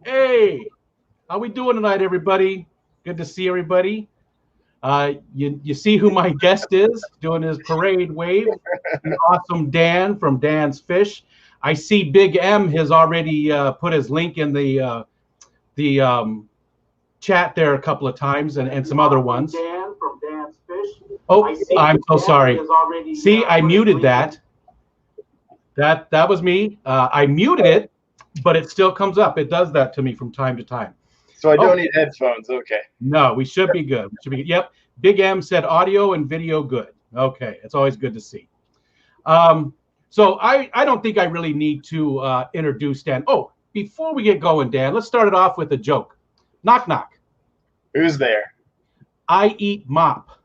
Hey, how we doing tonight, everybody? Good to see everybody. You see who my guest is doing his parade wave? The awesome Dan from Dan's Fish. I see Big M has already put his link in the chat there a couple of times and some other ones. Dan from Dan's Fish. Oh, I'm so sorry. See, I muted that. That was me. I muted it, but it still comes up. It does that to me from time to time. So I don't need headphones. Okay. No, we should be good. We should be good. Yep. Big M said audio and video good. Okay. It's always good to see. So I don't think I really need to introduce Dan. Oh, before we get going, Dan, let's start it off with a joke. Knock, knock. Who's there? I eat mop.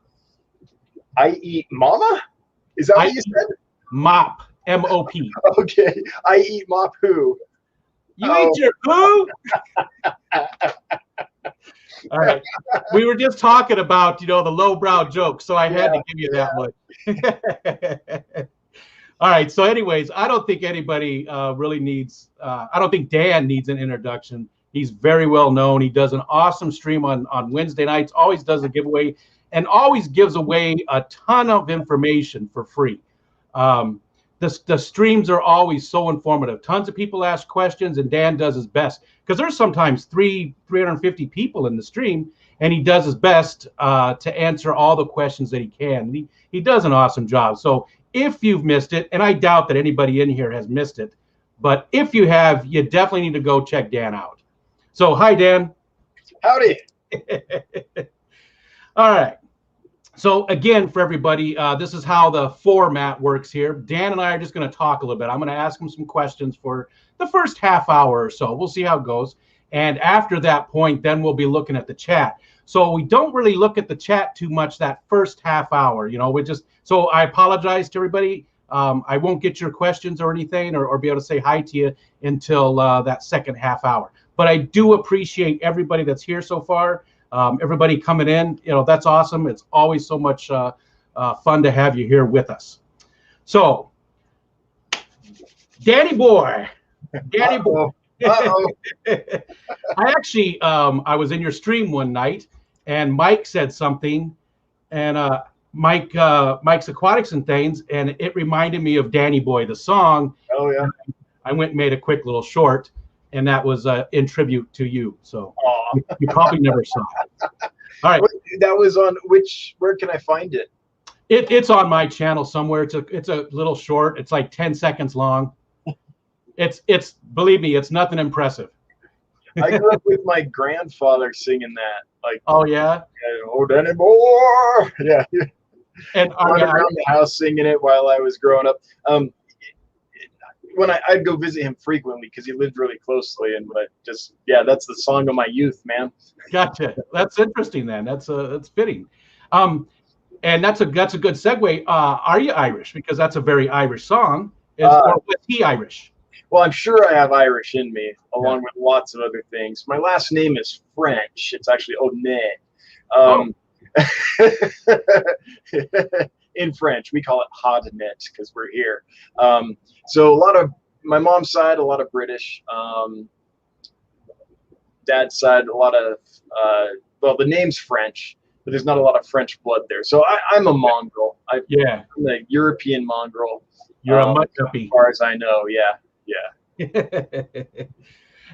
I eat mama? Is that what you said? Mop. M-O-P. Okay. I eat mop who? You eat your poo? All right. We were just talking about, the lowbrow joke, so I had to give you that one. All right. So anyways, I don't think anybody really needs, I don't think Dan needs an introduction. He's very well known. He does an awesome stream on Wednesday nights, always does a giveaway, and always gives away a ton of information for free. The streams are always so informative. Tons of people ask questions, and Dan does his best because there's sometimes 350 people in the stream, and he does his best to answer all the questions that he can. He does an awesome job. So if you've missed it, and I doubt that anybody in here has missed it, but if you have, you definitely need to go check Dan out. So hi, Dan. Howdy. All right. So again, for everybody, this is how the format works here. Dan and I are just going to talk a little bit. I'm going to ask him some questions for the first half hour or so. We'll see how it goes. And after that point, then we'll be looking at the chat. So we don't really look at the chat too much that first half hour. So I apologize to everybody. I won't get your questions or anything or be able to say hi to you until that second half hour. But I do appreciate everybody that's here so far. Everybody coming in, that's awesome. It's always so much fun to have you here with us. So, Danny boy. Uh-oh. I actually, I was in your stream one night, and Mike said something, and Mike's Aquatics and Things, and it reminded me of Danny Boy, the song. Oh, yeah. I went and made a quick little short, and that was in tribute to you. So you probably never saw it. All right. That was on where can I find it? It's on my channel somewhere. It's a little short. It's like 10 seconds long. It's believe me, it's nothing impressive. I grew up with my grandfather singing that. Like, oh yeah? Oh, Danny boy. Yeah. And running around the house singing it while I was growing up. When I'd go visit him frequently because he lived really closely, and that's the song of my youth, man. Gotcha. That's interesting. Then that's fitting, and that's a good segue. Are you Irish? Because that's a very Irish song. Or was he Irish? Well, I'm sure I have Irish in me, along with lots of other things. My last name is French. It's actually Odnet. In French, we call it Hodnet because we're here. So a lot of my mom's side, a lot of British. Dad's side, a lot of the name's French, but there's not a lot of French blood there. So I'm a mongrel. I'm a European mongrel. You're a mutt guppy. As far as I know, yeah.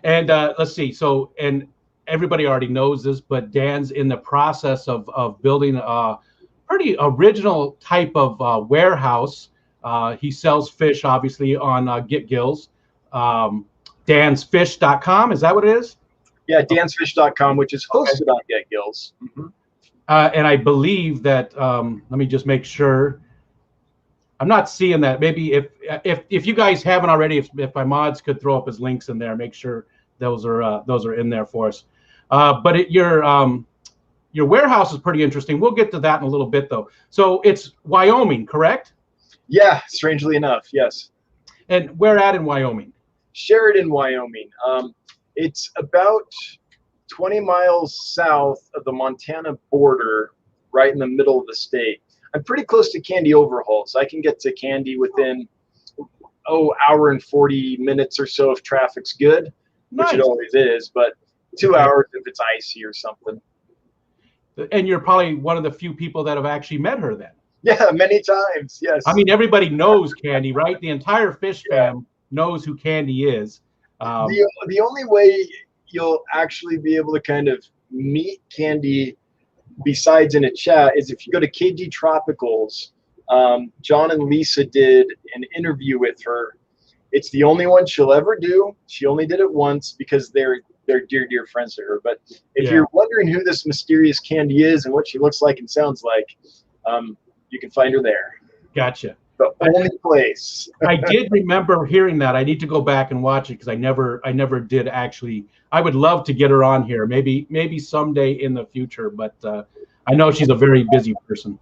And let's see. So, and everybody already knows this, but Dan's in the process of building a pretty original type of warehouse. He sells fish, obviously, on Get Gills. Dansfish.com, is that what it is? Yeah, dansfish.com, which is hosted on Get Gills. Mm-hmm. And I believe that, let me just make sure. I'm not seeing that. Maybe if you guys haven't already, if my mods could throw up his links in there, make sure those are in there for us. But your warehouse is pretty interesting. We'll get to that in a little bit, though. So it's Wyoming, correct? Yeah, strangely enough, yes. And where at in Wyoming? Sheridan, Wyoming. It's about 20 miles south of the Montana border, right in the middle of the state. I'm pretty close to Candy Overhaul, so I can get to Candy within, hour and 40 minutes or so if traffic's good. Nice. which it always is, but 2 hours if it's icy or something. And you're probably one of the few people that have actually met her then. Yeah, many times. Yes. I mean, everybody knows Candy, right? The entire Fish fam knows who Candy is. The only way you'll actually be able to kind of meet Candy besides in a chat is if you go to KD Tropicals. John and Lisa did an interview with her. It's the only one she'll ever do. She only did it once because they're dear friends to her. But if you're wondering who this mysterious Candy is and what she looks like and sounds like, you can find her there. Gotcha. The only place. I did remember hearing that. I need to go back and watch it because I never did actually. I would love to get her on here. Maybe someday in the future, but I know she's a very busy person.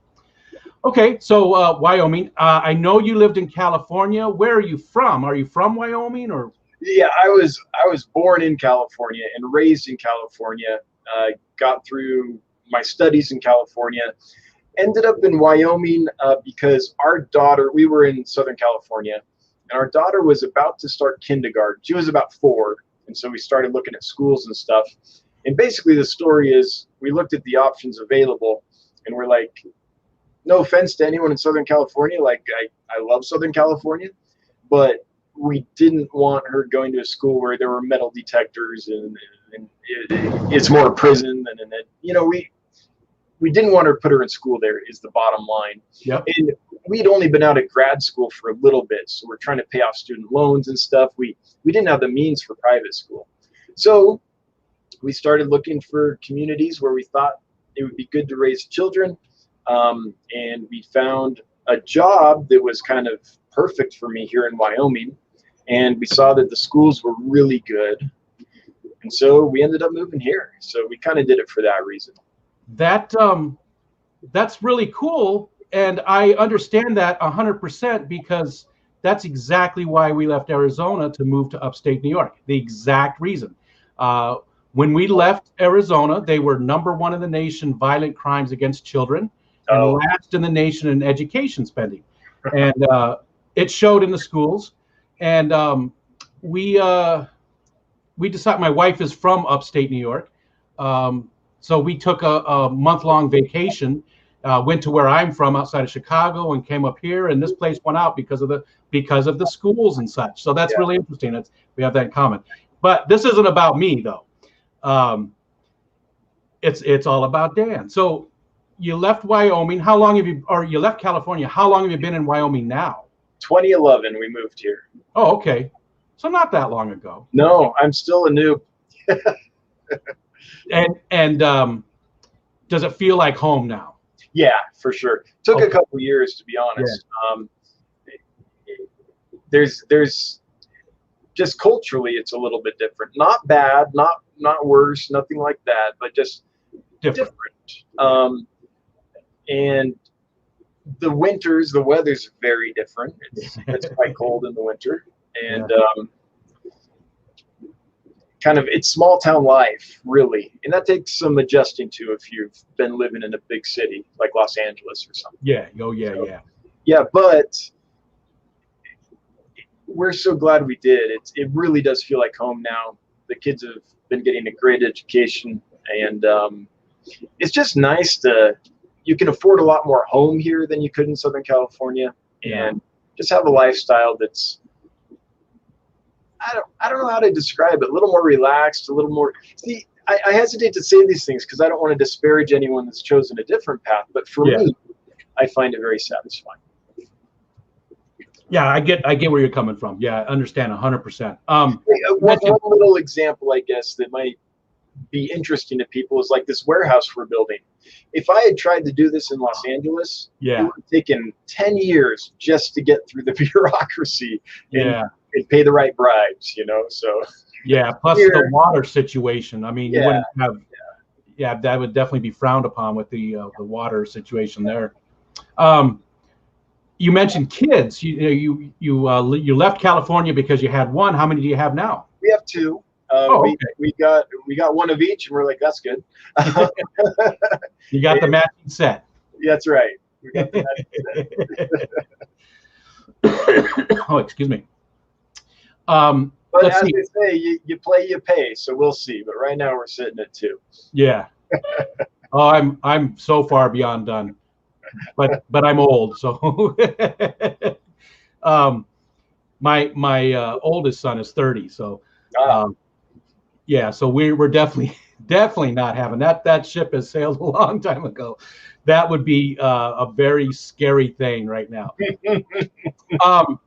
Okay, so Wyoming. I know you lived in California. Where are you from? Are you from Wyoming or? Yeah, I was born in California and raised in California. Got through my studies in California. Ended up in Wyoming because our daughter, we were in Southern California, and our daughter was about to start kindergarten. She was about 4, and so we started looking at schools and stuff. And basically the story is we looked at the options available, and we're like, no offense to anyone in Southern California, like I love Southern California, but we didn't want her going to a school where there were metal detectors and it's more a prison than we didn't want to put her in school there is the bottom line. Yep. And we'd only been out of grad school for a little bit, so we're trying to pay off student loans and stuff. We didn't have the means for private school. So we started looking for communities where we thought it would be good to raise children. And we found a job that was kind of perfect for me here in Wyoming. And we saw that the schools were really good. And so we ended up moving here. So we kind of did it for that reason. That's really cool, and I understand that 100% because that's exactly why we left Arizona to move to upstate New York. The exact reason. When we left Arizona, they were #1 in the nation violent crimes against children, and last in the nation in education spending, and it showed in the schools. And we decided. My wife is from upstate New York. So we took a month-long vacation, went to where I'm from outside of Chicago and came up here, and this place went out because of the schools and such. So that's really interesting. We have that in common. But this isn't about me though. It's all about Dan. So you left Wyoming. How long have you left California? How long have you been in Wyoming now? 2011 we moved here. Oh, okay. So not that long ago. No, I'm still a noob. And does it feel like home now? Yeah, for sure. Took a couple years, to be honest. Yeah. There's just culturally, it's a little bit different. Not bad, not worse, nothing like that, but just different. And the winters, the weather's very different. It's quite cold in the winter, and kind of it's small town life, really, and that takes some adjusting to if you've been living in a big city like Los Angeles or something. Yeah. Yeah, but we're so glad we did. It really does feel like home now. The kids have been getting a great education, and it's just nice you can afford a lot more home here than you could in Southern California, and just have a lifestyle that's, I don't know how to describe it, a little more relaxed, a little more, see, I hesitate to say these things because I don't want to disparage anyone that's chosen a different path, but for me, I find it very satisfying. Yeah, I get where you're coming from. Yeah, I understand 100%. One little example, I guess, that might be interesting to people is like this warehouse we're building. If I had tried to do this in Los Angeles, it would have taken 10 years just to get through the bureaucracy and pay the right bribes, so. Yeah, plus the water situation. I mean, you wouldn't have, that would definitely be frowned upon with the water situation there. You mentioned kids. You left California because you had one. How many do you have now? We have 2. We got one of each, and we're like, that's good. You got the matching set. That's right. We got the matching set. Oh, excuse me. But let's as see. they say, you play, you pay. So we'll see. But right now we're sitting at 2. Yeah. Oh, I'm so far beyond done, but I'm old, so my oldest son is 30, so um, yeah, so we're definitely not having that. That ship has sailed a long time ago. That would be a very scary thing right now. Um,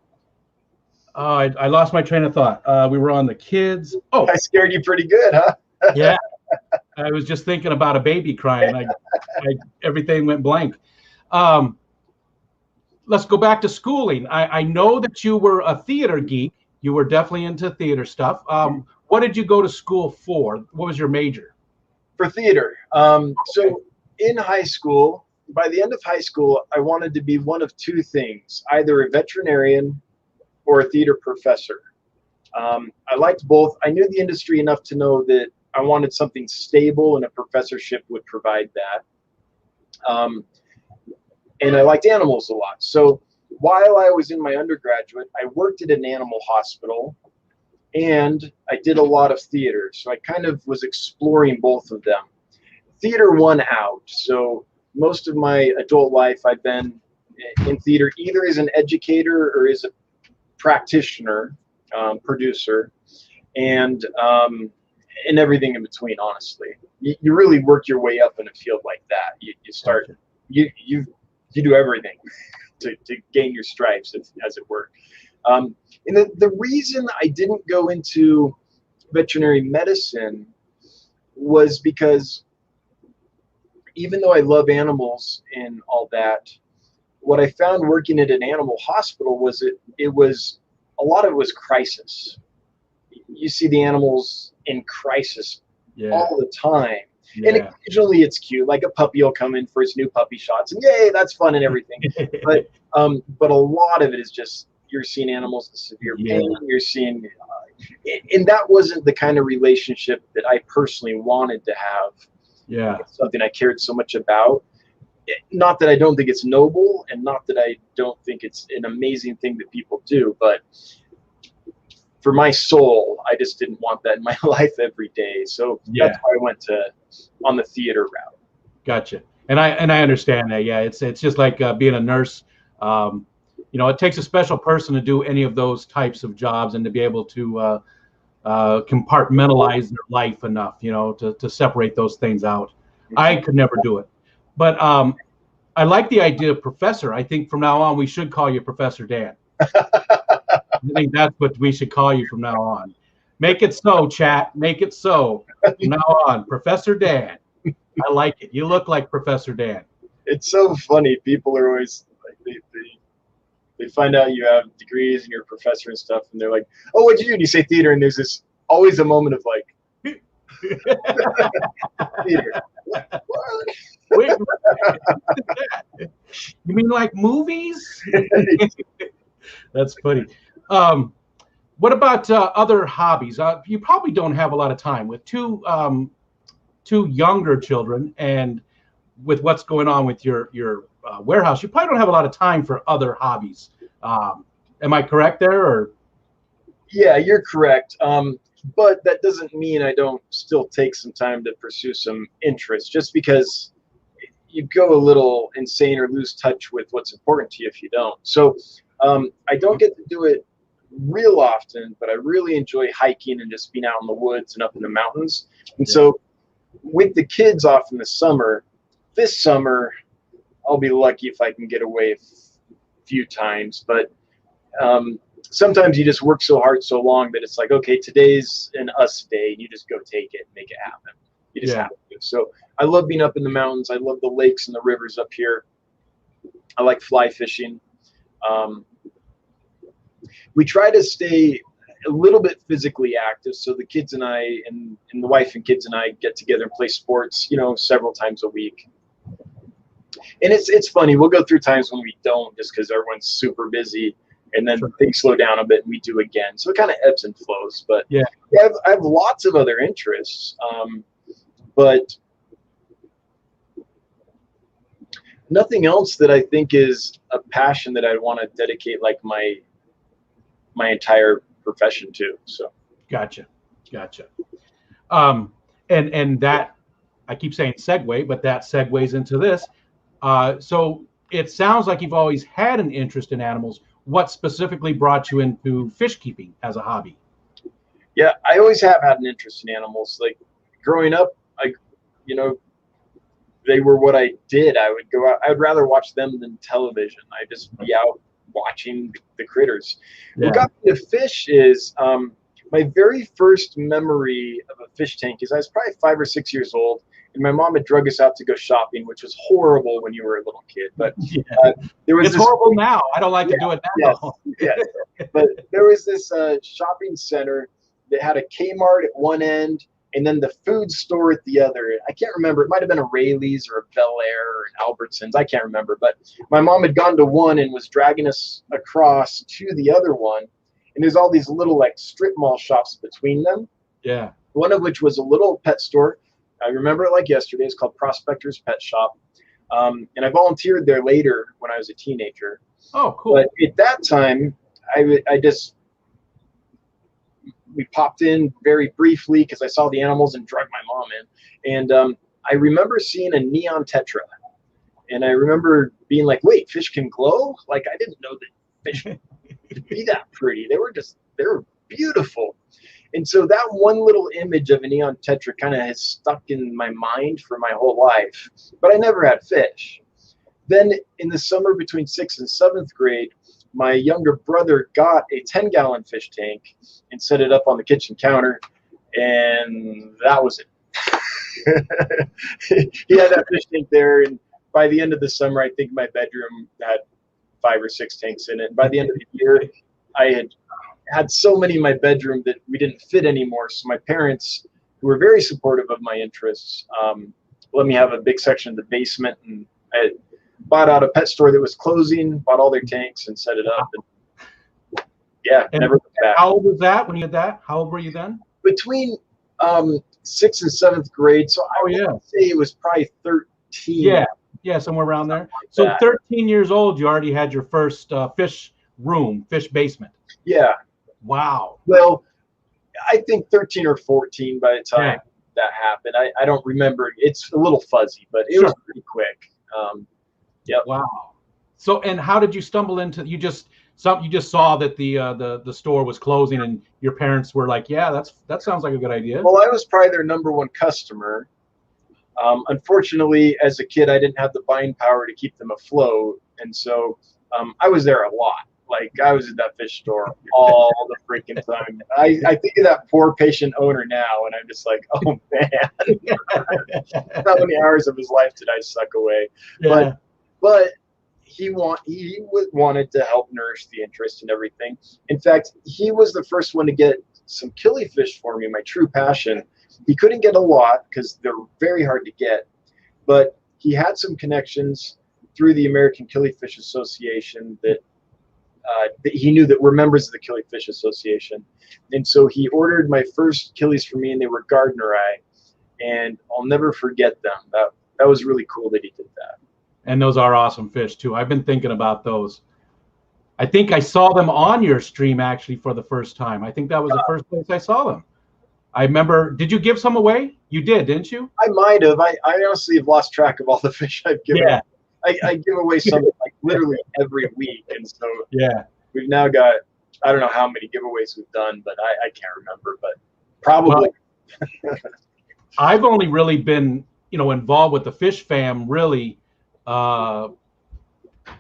I lost my train of thought. We were on the kids. Oh, I scared you pretty good, huh? yeah. I was just thinking about a baby crying. Everything went blank. Um, let's go back to schooling. I know that you were a theater geek. You were definitely into theater stuff. What did you go to school for? What was your major? For theater. So in high school, by the end of high school, I wanted to be one of 2 things, either a veterinarian or a theater professor. I liked both. I knew the industry enough to know that I wanted something stable, and a professorship would provide that. And I liked animals a lot. So while I was in my undergraduate, I worked at an animal hospital, and I did a lot of theater. So I kind of was exploring both of them. Theater won out. So most of my adult life, I've been in theater either as an educator or as a practitioner, producer, and everything in between. Honestly, you really work your way up in a field like that. You start, you do everything to gain your stripes, as it were. And the reason I didn't go into veterinary medicine was because even though I love animals and all that, what I found working at an animal hospital was it was a lot of it was crisis. You see the animals in crisis all the time. Yeah. And occasionally it's cute, like a puppy will come in for its new puppy shots, and yay, that's fun and everything. but a lot of it is just you're seeing animals in severe pain. You're seeing, and that wasn't the kind of relationship that I personally wanted to have. Yeah, it's something I cared so much about. Not that I don't think it's noble, and not that I don't think it's an amazing thing that people do, but for my soul, I just didn't want that in my life every day. So that's why I went on the theater route. Gotcha. And I understand that. Yeah, it's just like being a nurse. It takes a special person to do any of those types of jobs, and to be able to compartmentalize their life enough, to separate those things out. I could never do it. But I like the idea of professor. I think from now on we should call you Professor Dan. I think that's what we should call you from now on. Make it so, chat. Make it so. From now on, Professor Dan. I like it. You look like Professor Dan. It's so funny. People are always like, they find out you have degrees and you're a professor and stuff, and they're like, "Oh, what'd you do?" And you say theater, and there's this always a moment of like, theater. What? Wait, you mean like movies? That's funny. What about other hobbies? You probably don't have a lot of time with two younger children, and with what's going on with your warehouse. You probably don't have a lot of time for other hobbies. Am I correct there? Or yeah, you're correct. But that doesn't mean I don't still take some time to pursue some interest. Just because you go a little insane or lose touch with what's important to you if you don't. So I don't get to do it real often, but I really enjoy hiking and just being out in the woods and up in the mountains. And so with the kids off in the summer, this summer, I'll be lucky if I can get away a few times. But sometimes you just work so hard so long that it's like, okay, today's an us day. You just go take it and make it happen. You just have to. So I love being up in the mountains. I love the lakes and the rivers up here. I like fly fishing. We try to stay a little bit physically active. So the kids and I, and the wife and kids and I get together and play sports, several times a week. And it's funny. We'll go through times when we don't, just because everyone's super busy, and then things slow down a bit and we do again. So it kind of ebbs and flows. But I have lots of other interests. But nothing else that I think is a passion that I want to dedicate like my entire profession to. So Gotcha. Gotcha. And that, I keep saying segue, but that segues into this. So it sounds like you've always had an interest in animals. What specifically brought you into fish keeping as a hobby? Yeah, I always have had an interest in animals. Like growing up, you know, they were what I did. I would go out. I would rather watch them than television. I'd just be out watching the critters. Yeah. What got me to fish is my very first memory of a fish tank is I was probably 5 or 6 years old, and my mom had drug us out to go shopping, which was horrible when you were a little kid. But there was it's horrible now. I don't like to do it now. Yes. But there was this shopping center that had a Kmart at one end and then the food store at the other. I can't remember. It might have been a Rayleigh's or a Bel Air or an Albertsons. I can't remember. But my mom had gone to one and was dragging us across to the other one. And there's all these little like strip mall shops between them. Yeah. One of which was a little pet store. I remember it like yesterday. It's called Prospector's Pet Shop. And I volunteered there later when I was a teenager. Oh, cool. But at that time, we popped in very briefly because I saw the animals and drug my mom in. And I remember seeing a neon tetra. And I remember being like, wait, fish can glow? Like, I didn't know that fish could be that pretty. They were beautiful. And so that one little image of a neon tetra kind of has stuck in my mind for my whole life. But I never had fish. Then in the summer between 6th and 7th grade, my younger brother got a 10-gallon fish tank and set it up on the kitchen counter, and that was it. He had that fish tank there, and by the end of the summer, I think my bedroom had 5 or 6 tanks in it. And by the end of the year, I had so many in my bedroom that we didn't fit anymore. So my parents, who were very supportive of my interests, let me have a big section of the basement, and I bought out a pet store that was closing, bought all their tanks and set it up. And yeah, and never looked back. How old was that when you did that? How old were you then? Between 6th and 7th grade. So I would say it was probably 13. Yeah, somewhere around there. So 13 years old, you already had your first fish basement. Yeah. Wow. Well, I think 13 or 14 by the time that happened. I don't remember. It's a little fuzzy, but it was pretty quick. Yep. Wow. So, and how did you stumble into? You just saw that the store was closing, and your parents were like, "Yeah, that sounds like a good idea." Well, I was probably their #1 customer. Unfortunately, as a kid, I didn't have the buying power to keep them afloat, and so I was there a lot. Like I was at that fish store all the freaking time. I think of that poor patient owner now, and I'm just like, oh man, how many hours of his life did I suck away? Yeah. But he wanted to help nourish the interest and everything. In fact, he was the first one to get some killifish for me, my true passion. He couldn't get a lot because they're very hard to get, but he had some connections through the American Killifish Association that he knew that we're members of the Killifish Association. And so he ordered my first killies for me, and they were Gardneri, and I'll never forget them. That was really cool that he did that. And those are awesome fish too. I've been thinking about those. I think I saw them on your stream actually for the first time. I think that was the first place I saw them. I remember, did you give some away? You did, didn't you? I might have. I honestly have lost track of all the fish I've given. Yeah. I give away some like literally every week. And so we've now got, I don't know how many giveaways we've done, but I can't remember, but probably. Well, I've only really been, involved with the Fish Fam really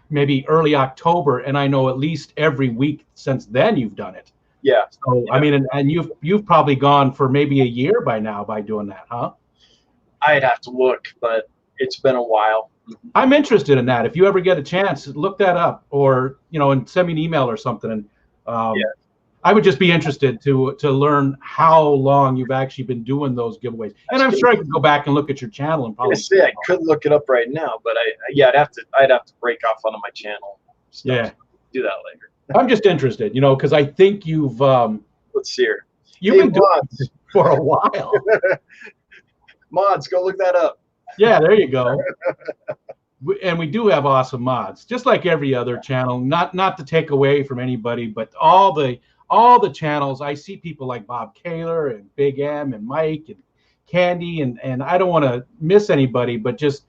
maybe early October, and I know at least every week since then you've done it. Yeah. So I mean, and you've probably gone for maybe a year by now by doing that, huh? I'd have to look, but it's been a while. I'm interested in that. If you ever get a chance, look that up, or and send me an email or something. And I would just be interested to learn how long you've actually been doing those giveaways. And I'm sure I could go back and look at your channel and probably. I could look it up right now, but I'd have to break off onto my channel. Yeah. Do that later. I'm just interested, because I think you've. Let's see here. You've been doing it for a while. Mods, go look that up. Yeah, there you go. And we do have awesome mods, just like every other channel. Not to take away from anybody, but all the all the channels. I see people like Bob Kaler and Big M and Mike and Candy, and I don't want to miss anybody, but just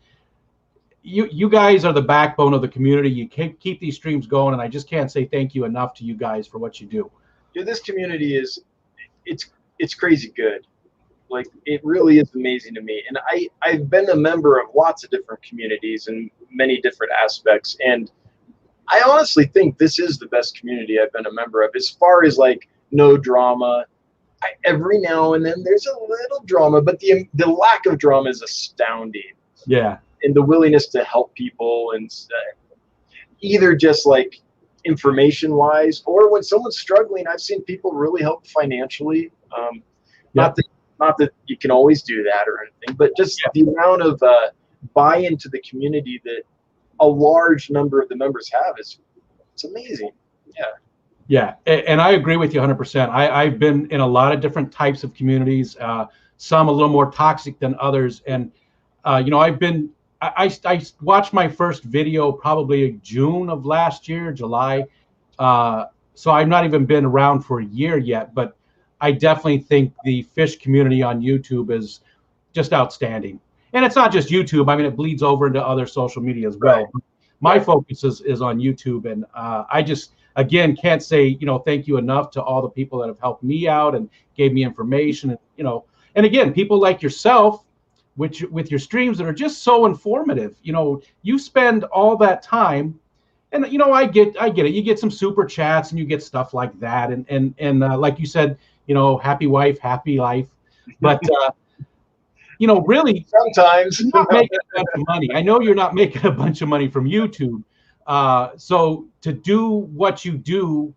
you guys are the backbone of the community. You keep these streams going, and I just can't say thank you enough to you guys for what you do. Yeah, this community it's crazy good. Like, it really is amazing to me. And I've been a member of lots of different communities and many different aspects. And I honestly think this is the best community I've been a member of, as far as like no drama. Every now and then there's a little drama, but the lack of drama is astounding. Yeah. And the willingness to help people, and either just like information wise, or when someone's struggling, I've seen people really help financially. Yep. Not that you can always do that or anything, but just the amount of buy-in to the community that a large number of the members have it's amazing. Yeah. Yeah, and I agree with you 100%. I've been in a lot of different types of communities, some a little more toxic than others. And, you know, I watched my first video probably June of last year, July. So I've not even been around for a year yet, but I definitely think the fish community on YouTube is just outstanding. And it's not just YouTube. I mean, it bleeds over into other social media as well. Right. My focus is on YouTube. And I just, again, can't say, you know, thank you enough to all the people that have helped me out and gave me information. And, you know, and again, people like yourself, with your streams that are just so informative. You know, you spend all that time. And, you know, I get it. You get some super chats and you get stuff like that. And like you said, you know, happy wife, happy life. But, you know, really, sometimes you're not making a bunch of money. I know you're not making a bunch of money from YouTube. So to do what you do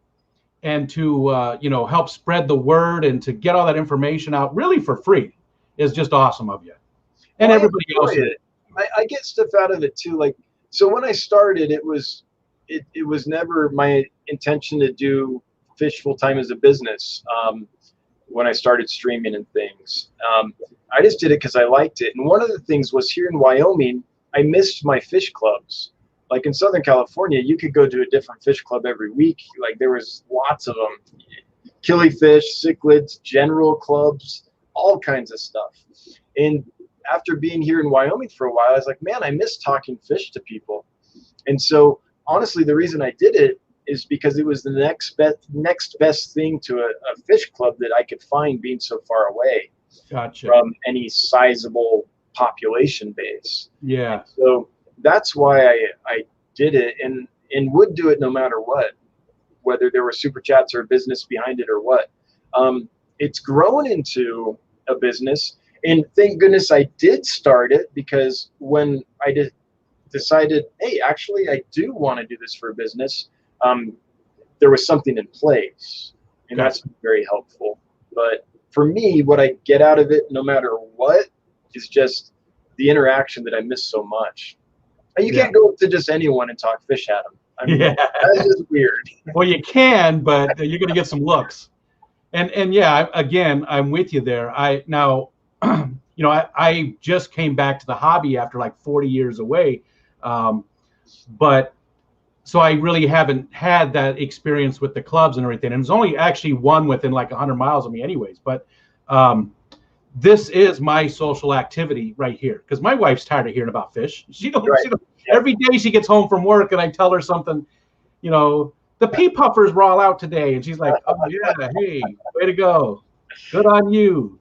and to, you know, help spread the word and to get all that information out really for free is just awesome of you. And well, everybody else. I get stuff out of it too. Like, so when I started, it was never my intention to do fish full time as a business. When I started streaming and things, I just did it because I liked it. And one of the things was, here in Wyoming, I missed my fish clubs. Like in Southern California, you could go to a different fish club every week. Like, there was lots of them, killifish, cichlids, general clubs, all kinds of stuff. And after being here in Wyoming for a while, I was like, man, I miss talking fish to people. And so honestly, the reason I did it is because it was the next best thing to a fish club that I could find, being so far away from any sizable population base. Yeah. And so that's why I did it, and would do it no matter what, whether there were super chats or business behind it or what. It's grown into a business, and thank goodness I did start it, because when I decided, hey, actually I do want to do this for a business, there was something in place, and that's very helpful. But for me, what I get out of it, no matter what, is just the interaction that I miss so much. And you can't go up to just anyone and talk fish at them. I mean, that's just weird. Well, you can, but you're going to get some looks. And yeah, again, I'm with you there. Now, you know, I just came back to the hobby after like 40 years away, but so I really haven't had that experience with the clubs and everything. And there's only actually one within like 100 miles of me, anyways. But this is my social activity right here, because my wife's tired of hearing about fish. Every day she gets home from work and I tell her something, you know, the pea puffers were all out today, and she's like, oh yeah, hey, way to go, good on you,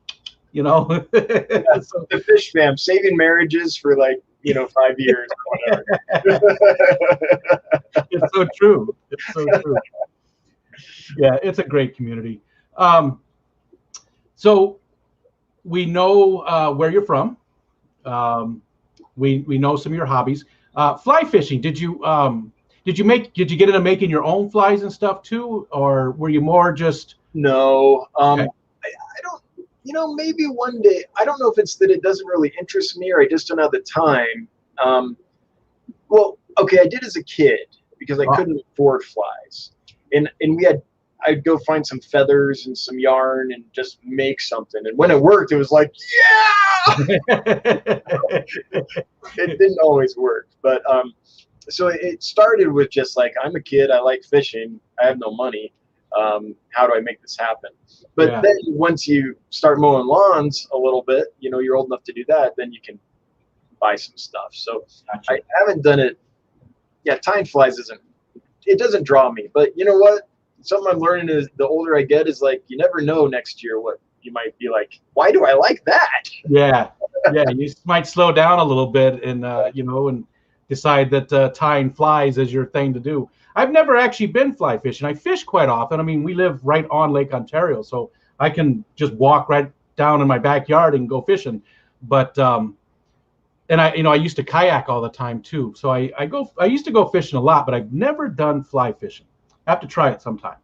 you know. So, the fish fam, saving marriages for like, you know, 5 years or whatever. It's so true. It's so true. Yeah, it's a great community. So we know where you're from. We know some of your hobbies. Fly fishing. Did you get into making your own flies and stuff too, or were you more just? No. Okay. I don't. You know, maybe one day. I don't know if it's that it doesn't really interest me, or I just don't have the time. Well, okay, I did as a kid because I couldn't afford flies, and I'd go find some feathers and some yarn and just make something. And when it worked, it was like, yeah! It didn't always work. But so it started with just like, I'm a kid, I like fishing, I have no money. How do I make this happen? But then once you start mowing lawns a little bit, you're old enough to do that, then you can buy some stuff. So I haven't done it. Yeah, time flies it doesn't draw me. But you know what? Something I'm learning is the older I get is like, you never know next year what you might be like. Why do I like that? Yeah. You might slow down a little bit and, and decide that tying flies is your thing to do. I've never actually been fly fishing. I fish quite often. I mean, we live right on Lake Ontario, so I can just walk right down in my backyard and go fishing. But and I used to kayak all the time too. So I used to go fishing a lot, but I've never done fly fishing. I have to try it sometime.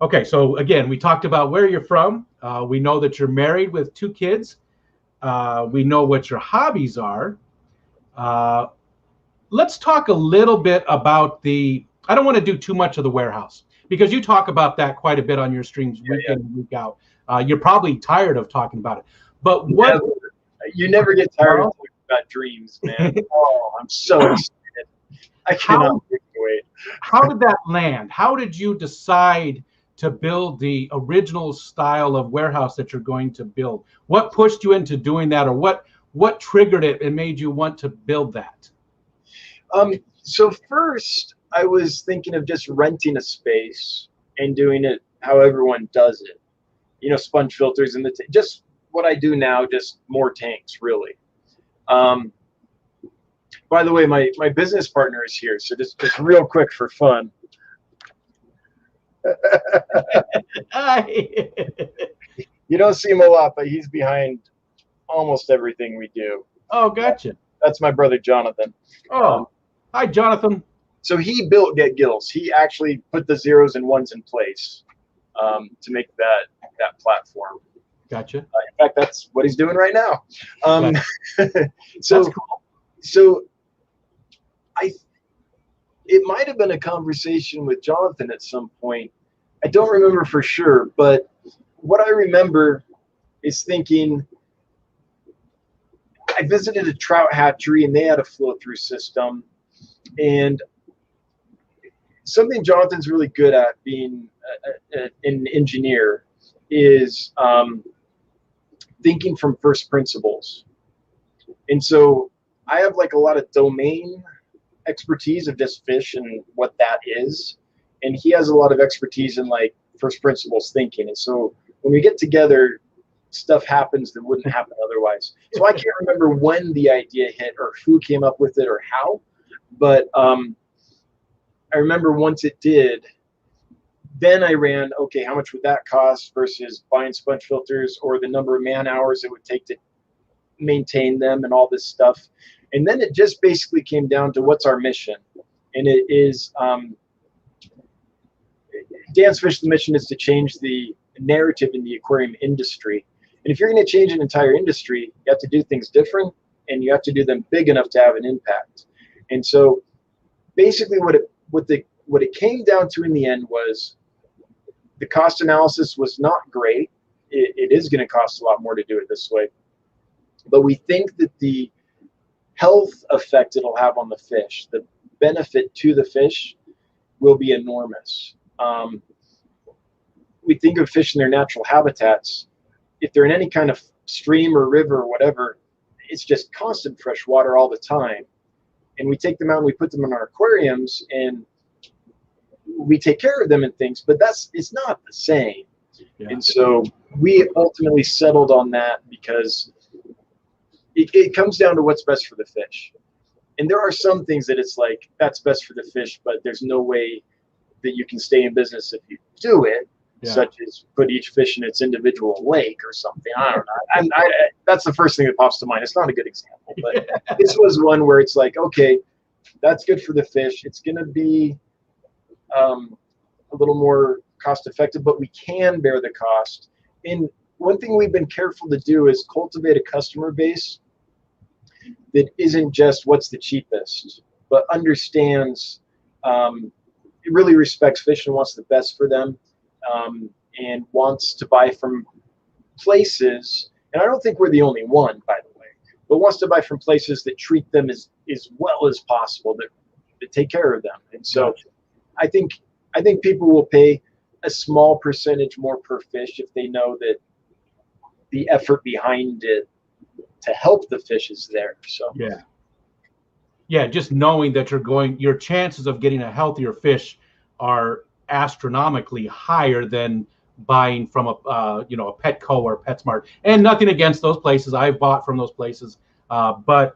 Okay, so again, we talked about where you're from. We know that you're married with 2 kids. We know what your hobbies are. Let's talk a little bit about I don't want to do too much of the warehouse because you talk about that quite a bit on your streams week in and week out. You're probably tired of talking about it. But you never get tired of talking about dreams, man. Oh, I'm so excited. I cannot wait. How did that land? How did you decide to build the original style of warehouse that you're going to build? What pushed you into doing that, or what triggered it and made you want to build that? So first, I was thinking of just renting a space and doing it how everyone does it. Sponge filters and just what I do now, just more tanks, really. By the way, my business partner is here, so just real quick for fun. You don't see him a lot, but he's behind almost everything we do. Oh, gotcha. That's my brother Jonathan. Oh, hi, Jonathan. So he built Get Gills. He actually put the 0s and 1s in place to make that platform. Gotcha. In fact, that's what he's doing right now. So that's cool. So it might have been a conversation with Jonathan at some point. I don't remember for sure, but what I remember is thinking, I visited a trout hatchery and they had a flow-through system. And something Jonathan's really good at, being an engineer, is thinking from first principles. And so I have like a lot of domain expertise of just fish and what that is. And he has a lot of expertise in like first principles thinking. And so when we get together, stuff happens that wouldn't happen otherwise. So I can't remember when the idea hit or who came up with it or how, but I remember once it did, then I ran, okay, how much would that cost versus buying sponge filters, or the number of man hours it would take to maintain them and all this stuff. And then it just basically came down to what's our mission. And it is, Dan's Fish, the mission is to change the narrative in the aquarium industry. And if you're going to change an entire industry, you have to do things different, and you have to do them big enough to have an impact. And so basically what it came down to in the end was the cost analysis was not great. It is going to cost a lot more to do it this way. But we think that the health effect it'll have on the fish, the benefit to the fish, will be enormous. We think of fish in their natural habitats. If they're in any kind of stream or river or whatever, it's just constant fresh water all the time. And we take them out and we put them in our aquariums and we take care of them and things, but it's not the same. Yeah. And so we ultimately settled on that because it comes down to what's best for the fish. And there are some things that it's like, that's best for the fish, but there's no way that you can stay in business if you do it, such as put each fish in its individual lake or something. I don't know. That's the first thing that pops to mind. It's not a good example, but this was one where it's like, okay, that's good for the fish. It's going to be a little more cost effective, but we can bear the cost. And one thing we've been careful to do is cultivate a customer base that isn't just what's the cheapest, but understands, it really respects fish and wants the best for them, and wants to buy from places, and I don't think we're the only one, by the way, but wants to buy from places that treat them as well as possible, that take care of them. And so I think I think people will pay a small percentage more per fish if they know that the effort behind it to help the fish is there. So yeah, just knowing that your chances of getting a healthier fish are astronomically higher than buying from a a Petco or PetSmart. And nothing against those places. I've bought from those places, but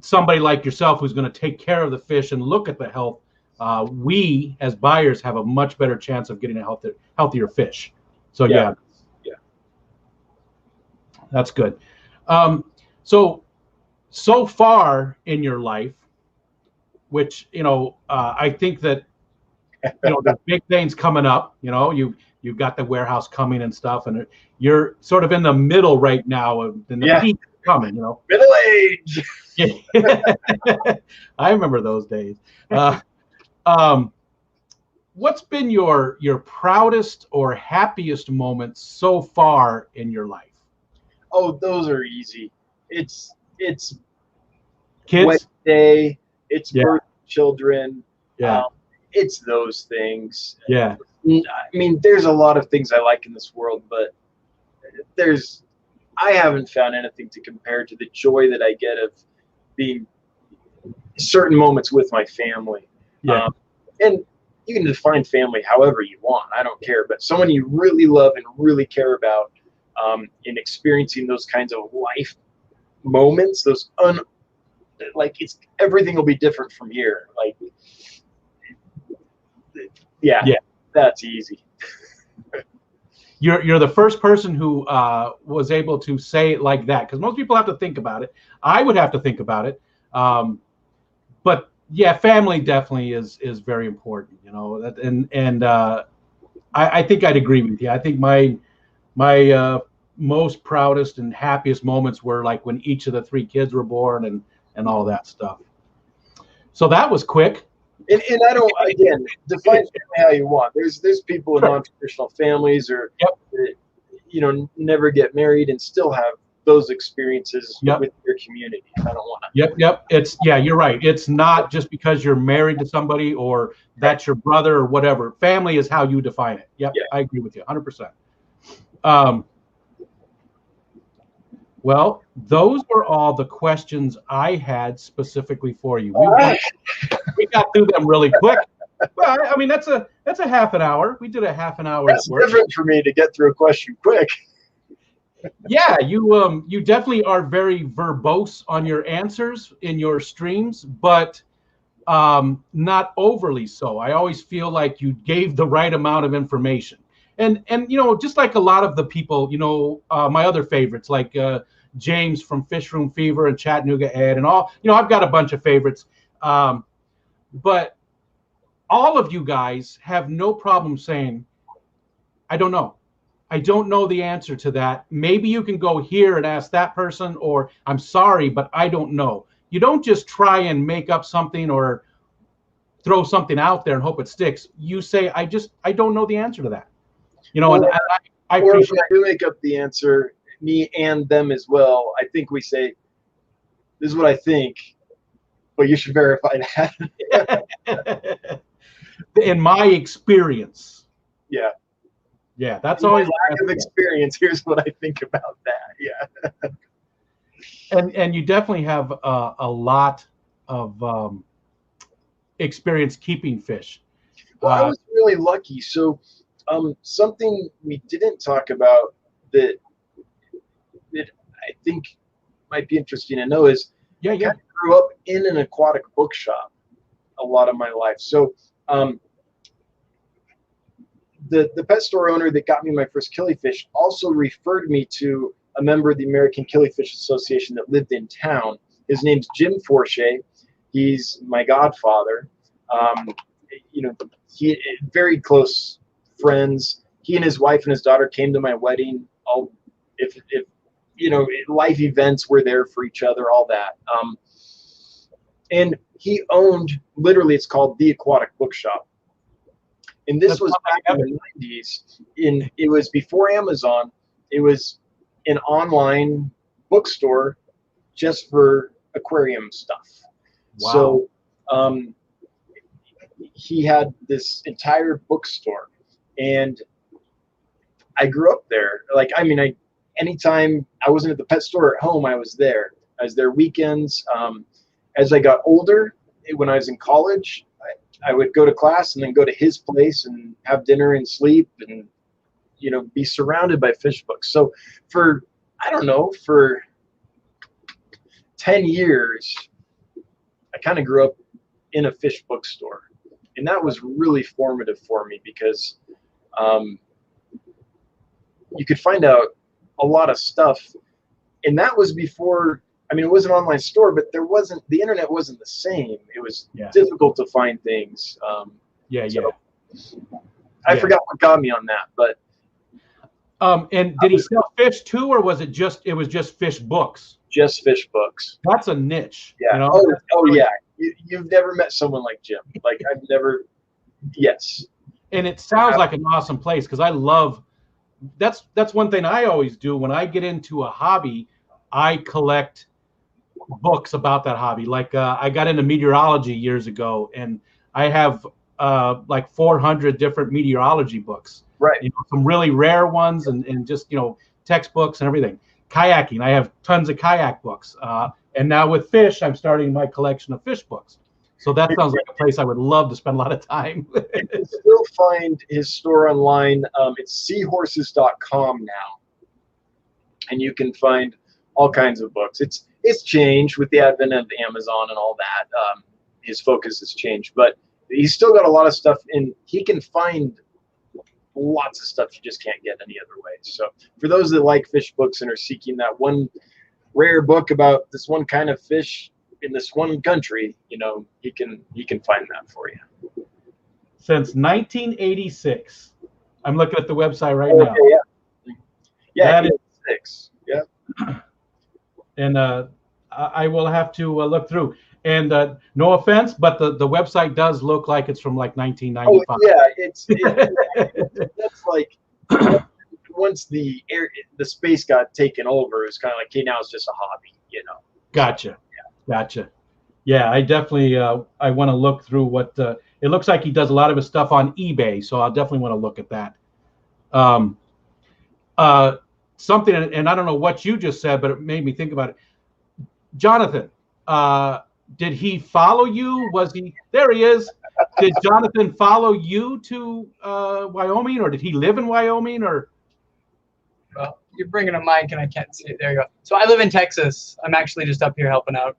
somebody like yourself who's going to take care of the fish and look at the health, we as buyers have a much better chance of getting a healthier fish. So yeah, that's good. So far in your life, which I think that there's big things coming up. You've got the warehouse coming and stuff, and you're sort of in the middle right now, and the peak coming. Middle age. I remember those days. What's been your proudest or happiest moments so far in your life? Oh, those are easy. It's kids, wedding day. It's birth of children. Yeah. It's those things. Yeah. I mean, there's a lot of things I like in this world, but I haven't found anything to compare to the joy that I get of being certain moments with my family. Yeah. And you can define family however you want. I don't care. But someone you really love and really care about, in experiencing those kinds of life moments, everything will be different from here. That's easy. You're the first person who was able to say it like that, because most people have to think about it. I would have to think about it, but yeah, family definitely is very important. I think I'd agree with you. I think my most proudest and happiest moments were like when each of the 3 kids were born and all that stuff. So that was quick. And I don't, again, define family how you want. There's people in non-traditional families or never get married and still have those experiences with their community. I don't want to. Yep. You're right. It's not just because you're married to somebody or that's your brother or whatever. Family is how you define it. Yep. I agree with you 100%. Well, those were all the questions I had specifically for you. We got through them really quick. Well, I mean, that's a half an hour. We did a half an hour. That's different for me to get through a question quick. Yeah, you definitely are very verbose on your answers in your streams, but not overly so. I always feel like you gave the right amount of information. And just like a lot of the people, my other favorites, like James from Fish Room Fever and Chattanooga Ed and all, I've got a bunch of favorites. But all of you guys have no problem saying, I don't know. I don't know the answer to that. Maybe you can go here and ask that person, or I'm sorry, but I don't know. You don't just try and make up something or throw something out there and hope it sticks. You say, I don't know the answer to that. And I appreciate if I do make up the answer, me and them as well, I think we say, this is what I think, but you should verify that. In my experience. Yeah, that's always lack of experience. Here's what I think about that. Yeah. And you definitely have a lot of experience keeping fish. Well, I was really lucky. So something we didn't talk about that I think might be interesting to know is I kind of grew up in an aquatic bookshop a lot of my life. So the pet store owner that got me my first killifish also referred me to a member of the American Killifish Association that lived in town. His name's Jim Forshey. He's my godfather. He very close friends. He and his wife and his daughter came to my wedding. If life events were there for each other, all that. And he owned, literally, it's called The Aquatic Bookshop. And this was back in the 90s. It was before Amazon. It was an online bookstore just for aquarium stuff. Wow. So he had this entire bookstore, and I grew up there. Like, I mean, anytime I wasn't at the pet store at home, I was there. I was there weekends. As I got older, when I was in college, I would go to class and then go to his place and have dinner and sleep and, you know, be surrounded by fish books. So for, I don't know, for 10 years, I kind of grew up in a fish bookstore. And that was really formative for me because you could find out a lot of stuff. And that was before, I mean, it was an online store, but the internet wasn't the same. It was difficult to find things. I forgot what got me on that, but. And did he sell fish too, or was it just fish books? Just fish books. That's a niche. Yeah. You know? Oh yeah. You've never met someone like Jim. Like I've never. Yes. And it sounds like an awesome place because I love. That's one thing I always do when I get into a hobby. I collect books about that hobby. Like I got into meteorology years ago, and I have like 400 different meteorology books. Right. You know, some really rare ones and just, you know, textbooks and everything. Kayaking, I have tons of kayak books. And now with fish, I'm starting my collection of fish books. So that sounds like a place I would love to spend a lot of time. You can still find his store online. It's seahorses.com now. And you can find all kinds of books. It's changed with the advent of Amazon and all that. His focus has changed, but he's still got a lot of stuff, and he can find lots of stuff you just can't get any other way. So for those that like fish books and are seeking that one rare book about this one kind of fish in this one country, you know, he can find that for you. Since 1986. I'm looking at the website right now. Yeah, 86. Yeah. And I will have to look through. And no offense, but the website does look like it's from like 1995. Oh yeah, that's like once the space got taken over, it's kind of like, okay, now it's just a hobby, you know. Gotcha. Gotcha. Yeah, I definitely I want to look through what it looks like. He does a lot of his stuff on eBay, so I'll definitely want to look at that. Something, and I don't know what you just said, but it made me think about it. Jonathan, did he follow you? Was he there? He is. Did Jonathan follow you to Wyoming, or did he live in Wyoming, or? Well, you're bringing a mic and I can't see it. There you go. So I live in Texas. I'm actually just up here helping out.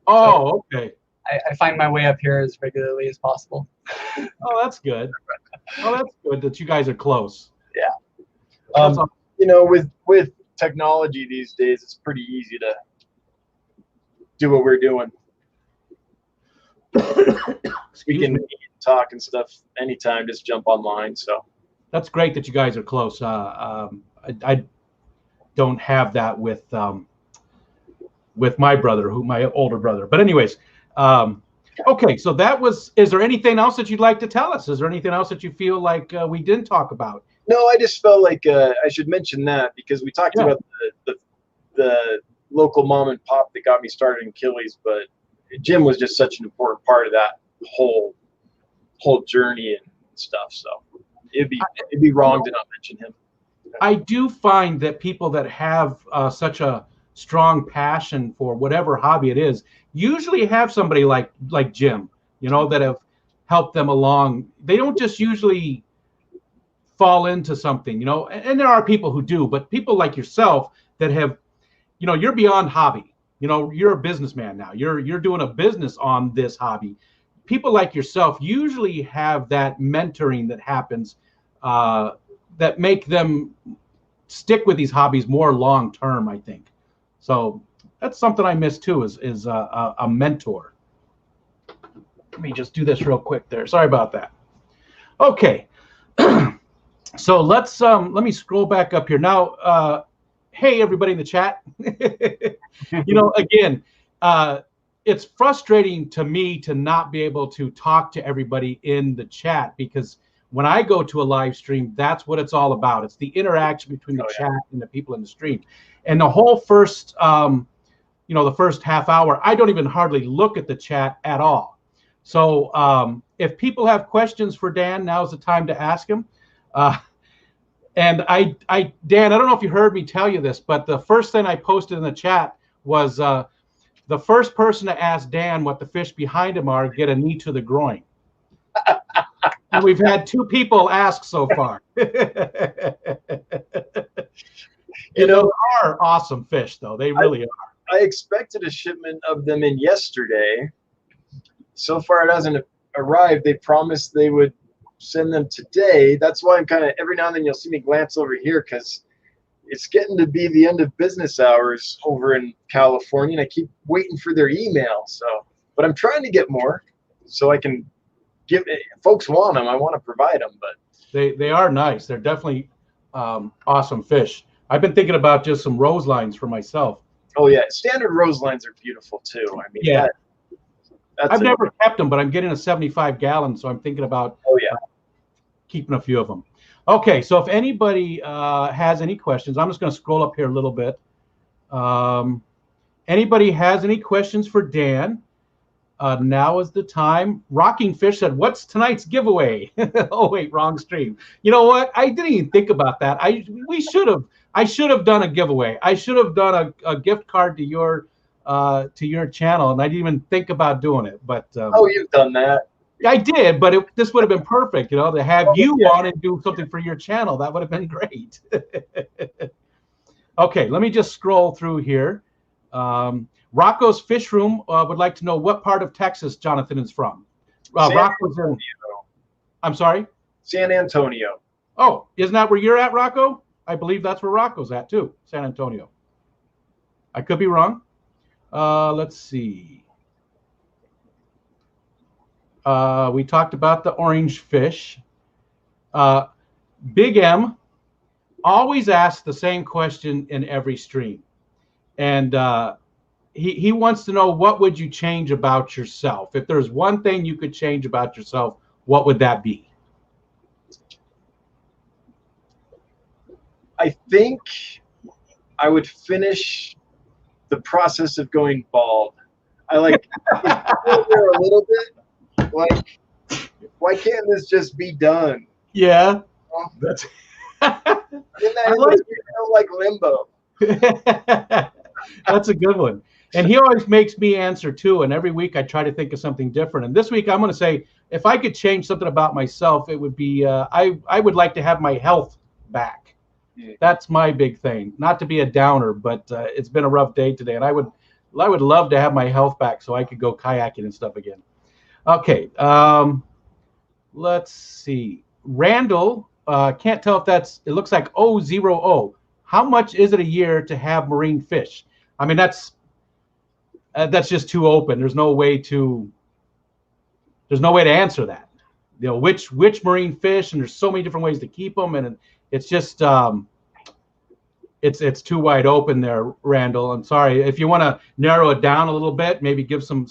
Oh, so okay. I find my way up here as regularly as possible. Oh, that's good. Oh, that's good that you guys are close. Yeah. You know, with technology these days, it's pretty easy to do what we're doing. We can talk and stuff anytime, just jump online. So that's great that you guys are close. I don't have that with my brother, my older brother. But anyways, okay. So that was. Is there anything else that you'd like to tell us? Is there anything else that you feel like we didn't talk about? No, I just felt like I should mention that because we talked about the local mom and pop that got me started in Achilles, but Jim was just such an important part of that whole journey and stuff. So it'd be wrong to not mention him. I do find that people that have such a strong passion for whatever hobby it is usually have somebody like Jim, you know, that have helped them along. They don't just usually fall into something, you know, and there are people who do, but people like yourself that have, you know, you're beyond hobby. You know, you're a businessman now. You're doing a business on this hobby. People like yourself usually have that mentoring that happens that make them stick with these hobbies more long term, I think. So that's something I miss too, is a mentor. Let me just do this real quick there. Sorry about that. Okay. So let me scroll back up here now. Hey, everybody in the chat. You know, again, it's frustrating to me to not be able to talk to everybody in the chat, because when I go to a live stream, that's what it's all about. It's the interaction between the chat and the people in the stream. And the whole first, you know, the first half hour, I don't even hardly look at the chat at all. So if people have questions for Dan, now's the time to ask him. And Dan, I don't know if you heard me tell you this, but the first thing I posted in the chat was the first person to ask Dan what the fish behind him are get a knee to the groin. And we've had 2 people ask so far. You know, those are awesome fish, though. They really are. I expected a shipment of them in yesterday. So far, it hasn't arrived. They promised they would send them today. That's why I'm kind of, every now and then you'll see me glance over here, because it's getting to be the end of business hours over in California, and I keep waiting for their email. So, but I'm trying to get more so I can give, folks want them. I want to provide them, but they are nice. They're definitely awesome fish. I've been thinking about just some rose lines for myself. Oh yeah, standard rose lines are beautiful too. I mean, yeah, I've never kept them, but I'm getting a 75 gallon, so I'm thinking about keeping a few of them. Okay, so if anybody has any questions, I'm just going to scroll up here a little bit. Anybody has any questions for Dan? Now is the time. Rocking Fish said, "What's tonight's giveaway?" Oh wait, wrong stream. You know what? I didn't even think about that. I should have done a giveaway. I should have done a gift card to your channel, and I didn't even think about doing it. But oh, you've done that. I did, but this would have been perfect, to have you on and do something for your channel. That would have been great. Okay, let me just scroll through here. Rocco's Fish Room would like to know what part of Texas Jonathan is from. Rocco's in, I'm sorry? San Antonio. Oh, isn't that where you're at, Rocco? I believe that's where Rocco's at too, San Antonio. I could be wrong. Let's see. We talked about the orange fish. Big M always asks the same question in every stream. And he wants to know, what would you change about yourself? If there's one thing you could change about yourself, what would that be? I think I would finish the process of going bald. I like there a little bit. Like, why can't this just be done? Yeah, that's. Like limbo. That's a good one. And he always makes me answer too. And every week I try to think of something different. And this week I'm going to say, if I could change something about myself, it would be I would like to have my health back. That's my big thing. Not to be a downer, but it's been a rough day today, and I would love to have my health back so I could go kayaking and stuff again. Okay, let's see. Randall, can't tell if that's. It looks like 000. How much is it a year to have marine fish? I mean, that's just too open. There's no way to answer that. Which marine fish, and there's so many different ways to keep them, and it's just it's too wide open there, Randall. I'm sorry. If you want to narrow it down a little bit, maybe give some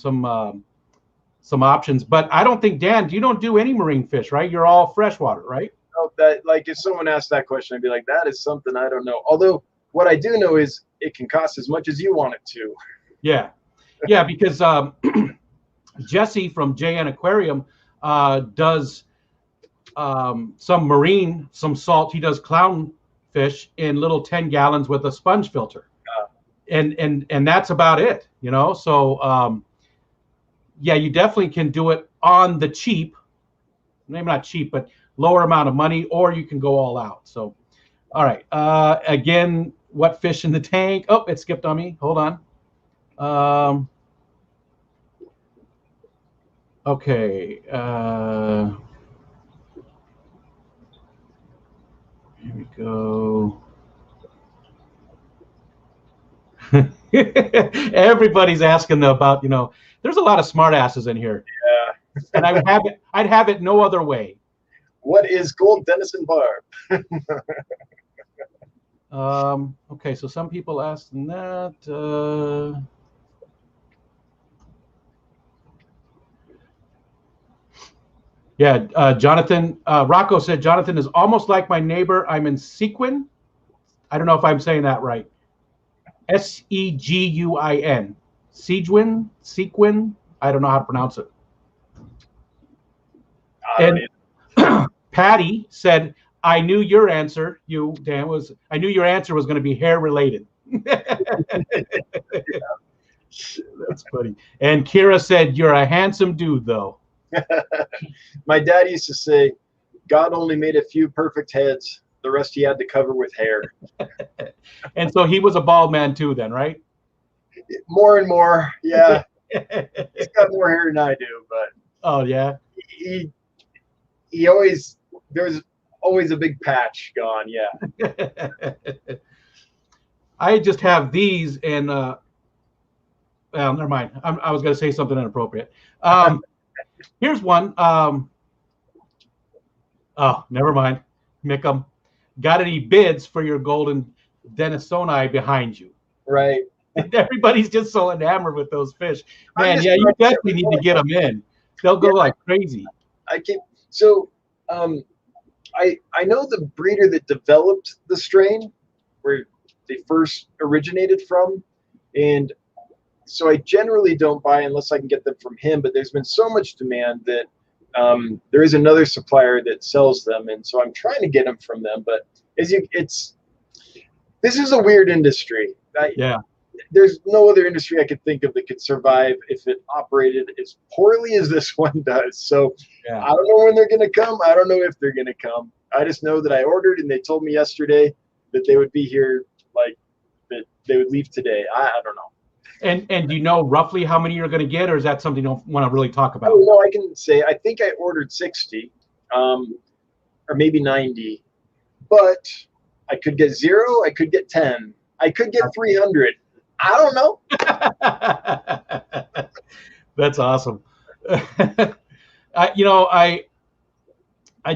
options. But I don't think, Dan, you don't do any marine fish, right? You're all freshwater, right? No, that, like, if someone asked that question, I'd be like, that is something I don't know. Although what I do know is it can cost as much as you want it to. Yeah, because Jesse from JN Aquarium does some salt. He does clown fish in little 10 gallons with a sponge filter, and that's about it. So yeah, you definitely can do it on the cheap, maybe not cheap, but lower amount of money, or you can go all out. So all right, again, what fish in the tank? Oh, it skipped on me. Hold on. Okay. Here we go. Everybody's asking about, there's a lot of smart asses in here. Yeah. And I'd have it no other way. What is gold Denison barb? Okay, so some people asked that. Yeah, Jonathan, Rocco said, Jonathan is almost like my neighbor. I'm in Seguin. I don't know if I'm saying that right. Seguin. Seguin? I don't know how to pronounce it. I don't And Patty said, I knew your answer, Dan, I knew your answer was going to be hair related. That's funny. And Kira said, you're a handsome dude, though. My dad used to say, God only made a few perfect heads. The rest he had to cover with hair. And so he was a bald man too then, right? More and more, yeah. He's got more hair than I do, but oh yeah. He always, there's always a big patch gone, yeah. I just have these and well, never mind. I was going to say something inappropriate. Here's one. Oh, never mind. Mickham, got any bids for your golden Denisoni behind you? Right. Everybody's just so enamored with those fish. Man, yeah, you definitely need to get them in. They'll go like crazy. So, I know the breeder that developed the strain, where they first originated from, and so I generally don't buy unless I can get them from him. But there's been so much demand that there is another supplier that sells them, and so I'm trying to get them from them. But this is a weird industry. Yeah. There's no other industry I could think of that could survive if it operated as poorly as this one does. So yeah. I don't know when they're going to come. I don't know if they're going to come. I just know that I ordered, and they told me yesterday that they would be here, like that they would leave today. I don't know. And do you know roughly how many you're going to get, or is that something you don't want to really talk about? Oh, no, I can say I think I ordered 60, or maybe 90, but I could get 0. I could get 10. I could get 300. I don't know. That's awesome. I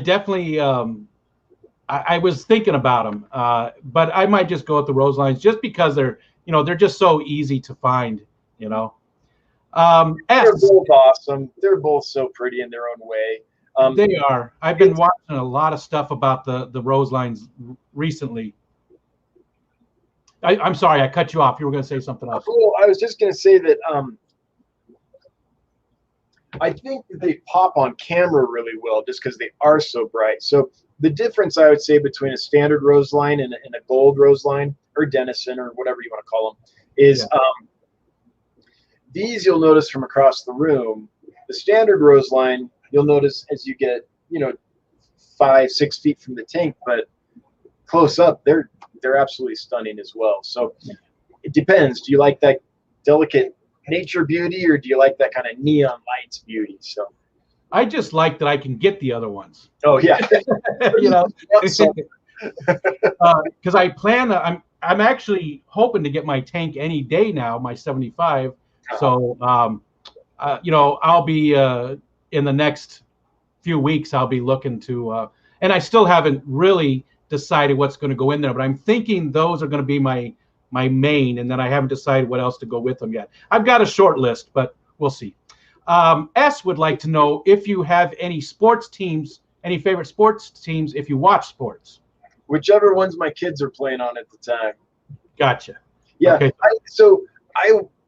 definitely I was thinking about them, but I might just go with the rose lines just because they're just so easy to find. They're both awesome. They're both so pretty in their own way. They are. I've been watching a lot of stuff about the rose lines recently. I'm sorry, I cut you off. You were going to say something else. Well, I was just going to say that I think that they pop on camera really well just because they are so bright. So the difference, I would say, between a standard rose line and a gold rose line, or Denison, or whatever you want to call them, is these you'll notice from across the room. The standard rose line, you'll notice as you get 5-6 feet from the tank, but close up, they're absolutely stunning as well. So it depends. Do you like that delicate nature beauty, or do you like that kind of neon lights beauty? So I just like that I can get the other ones. Oh yeah. Because I plan. I'm actually hoping to get my tank any day now, my 75. So I'll be in the next few weeks. I'll be looking to, and I still haven't really decided what's going to go in there, but I'm thinking those are going to be my main, and then I haven't decided what else to go with them yet. I've got a short list, but we'll see. S would like to know if you have any sports teams, any favorite sports teams if you watch sports. Whichever ones my kids are playing on at the time. Gotcha. Yeah. Okay.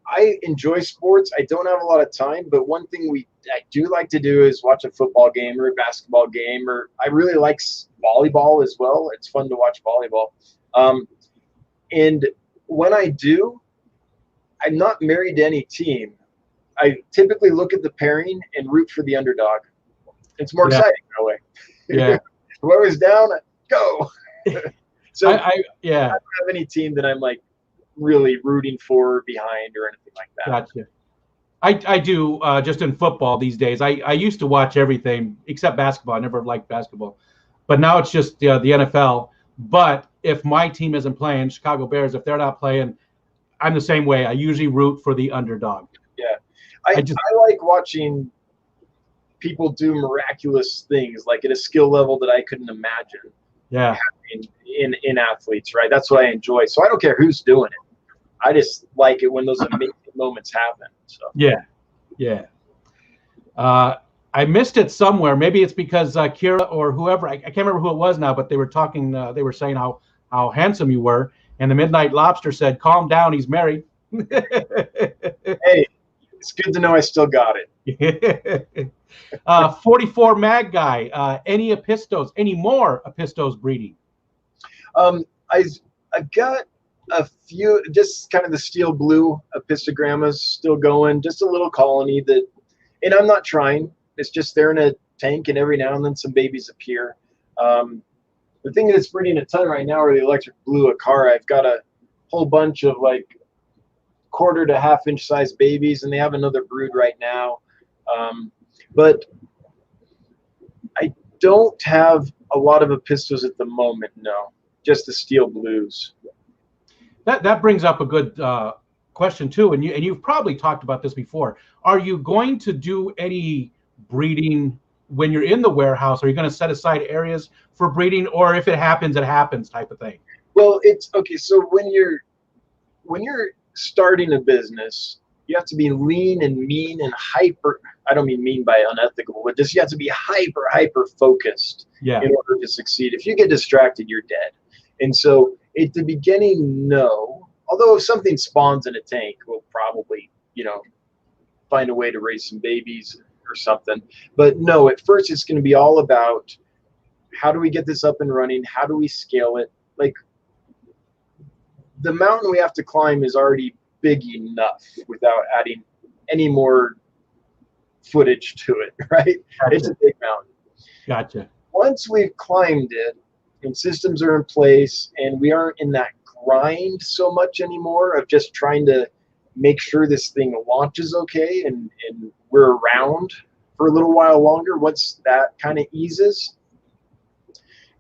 I enjoy sports. I don't have a lot of time, but one thing I do like to do is watch a football game or a basketball game, or I really like volleyball as well. It's fun to watch volleyball. And when I do, I'm not married to any team. I typically look at the pairing and root for the underdog. It's more exciting that way. Yeah. Whoever's down, go. So I don't have any team that I'm like really rooting for, behind, or anything like that. Gotcha. I do just in football these days. I used to watch everything except basketball. I never liked basketball, but now it's just the NFL. But if my team isn't playing, Chicago Bears, if they're not playing, I'm the same way. I usually root for the underdog. Yeah, I like watching people do miraculous things, like at a skill level that I couldn't imagine. Yeah, in athletes, right? That's what I enjoy. So I don't care who's doing it. I just like it when those amazing moments happen. So yeah. I missed it somewhere. Maybe it's because Kira or whoever, I can't remember who it was now, but they were talking. They were saying how handsome you were, and the Midnight Lobster said, "Calm down, he's married." Hey, It's good to know I still got it. 44 Mag Guy. Any Epistos? Any more Epistos breeding? I've got a few, just kind of the steel blue epistogrammas still going, just a little colony that, and I'm not trying. It's just they're in a tank, and every now and then some babies appear. The thing that's breeding a ton right now are the electric blue Acara. I've got a whole bunch of like 1/4 to 1/2 inch size babies, and they have another brood right now. But I don't have a lot of Epistos at the moment, no. Just the steel blues. That brings up a good question too, and you've probably talked about this before. Are you going to do any breeding when you're in the warehouse? Are you going to set aside areas for breeding, or if it happens type of thing? Well, it's okay. So when you're starting a business, you have to be lean and mean and hyper. I don't mean mean by unethical, but just you have to be hyper focused in order to succeed. If you get distracted, you're dead. And so at the beginning, no. Although if something spawns in a tank, we'll probably, find a way to raise some babies or something. But no, at first it's going to be all about how do we get this up and running? How do we scale it? Like the mountain we have to climb is already big enough without adding any more footage to it, right? Gotcha. It's a big mountain. Gotcha. Once we've climbed it and systems are in place and we aren't in that grind so much anymore of just trying to make sure this thing launches okay and we're around for a little while longer, once that kind of eases,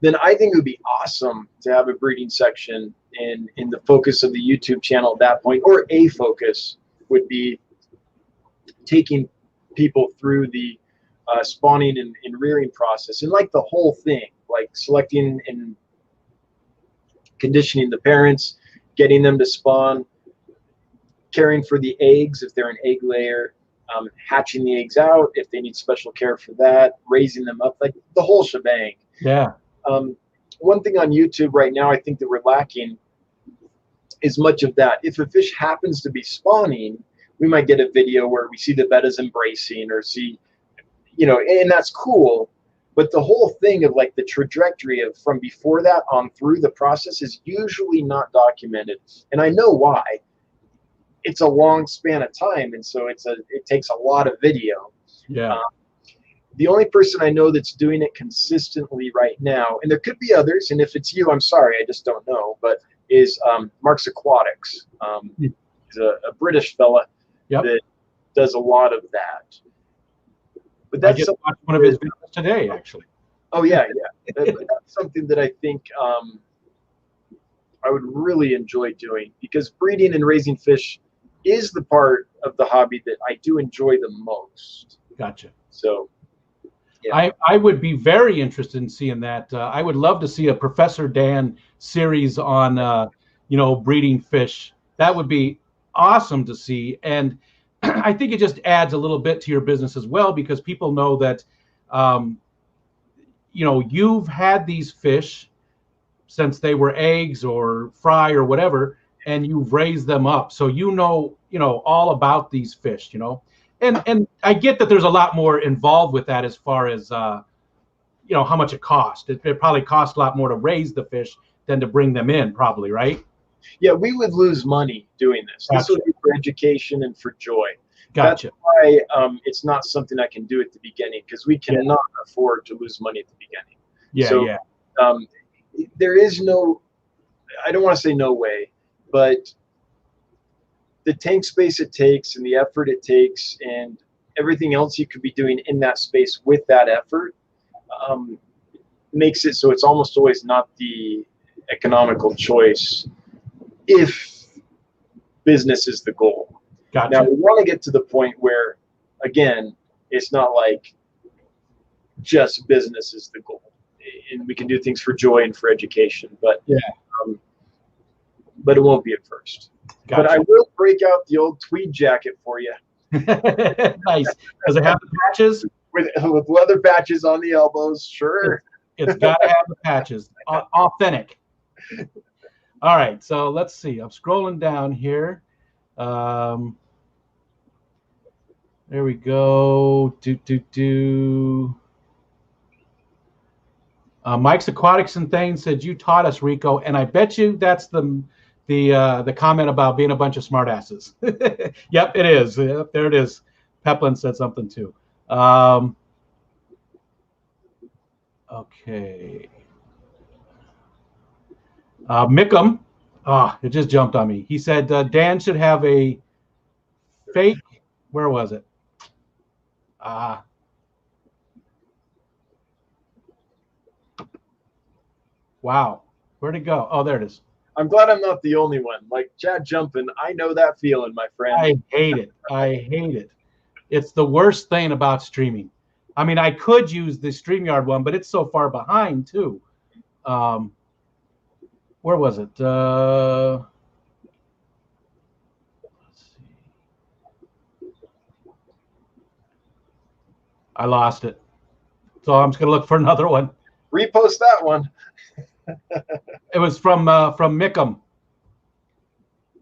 then I think it would be awesome to have a breeding section in the focus of the YouTube channel at that point, or a focus would be taking people through the spawning and rearing process, and like the whole thing, like selecting and conditioning the parents, getting them to spawn, caring for the eggs if they're an egg layer, hatching the eggs out if they need special care for that, raising them up, like the whole shebang. Yeah. One thing on YouTube right now I think that we're lacking is much of that. If a fish happens to be spawning, we might get a video where we see the bettas embracing or see, and that's cool. But the whole thing of like the trajectory of from before that on through the process is usually not documented. And I know why. It's a long span of time, and so it takes a lot of video. Yeah. The only person I know that's doing it consistently right now, and there could be others, and if it's you, I'm sorry, I just don't know, but is Mark's Aquatics. He's a British fella that does a lot of that. But that's I just watched one of his videos today, actually. Oh yeah. That's something that I think I would really enjoy doing, because breeding and raising fish is the part of the hobby that I do enjoy the most. Gotcha. So yeah. I would be very interested in seeing that. I would love to see a Professor Dan series on, breeding fish. That would be awesome to see. And I think it just adds a little bit to your business as well, because people know that, you've had these fish since they were eggs or fry or whatever, and you've raised them up. So all about these fish, And I get that there's a lot more involved with that as far as, how much it costs. It probably costs a lot more to raise the fish than to bring them in, probably, right? Yeah, we would lose money doing this. Gotcha. This would be for education and for joy. Gotcha. That's why it's not something I can do at the beginning, because we cannot afford to lose money at the beginning. There is no, I don't want to say no way, but the tank space it takes and the effort it takes and everything else you could be doing in that space with that effort makes it so it's almost always not the economical choice if business is the goal. Gotcha. Now, we want to get to the point where, again, it's not like just business is the goal. And we can do things for joy and for education, but it won't be at first. Gotcha. But I will break out the old tweed jacket for you. Nice. Does it have the patches? With leather patches on the elbows, sure. It's got to have the patches. Authentic. All right, so let's see. I'm scrolling down here. There we go. Mike's Aquatics and Things said you taught us, Rico, and I bet you that's the comment about being a bunch of smartasses. Yep, it is. Yep, there it is. Peplin said something too. Okay. Mickham, it just jumped on me. He said Dan should have a fake. Where was it? Wow. Where'd it go? Oh, there it is. I'm glad I'm not the only one. Like Chad jumping, I know that feeling, my friend. I hate it. I hate it. It's the worst thing about streaming. I mean, I could use the StreamYard one, but it's so far behind too. Where was it? Let's see. I lost it. So I'm just going to look for another one. Repost that one. It was from Mickham.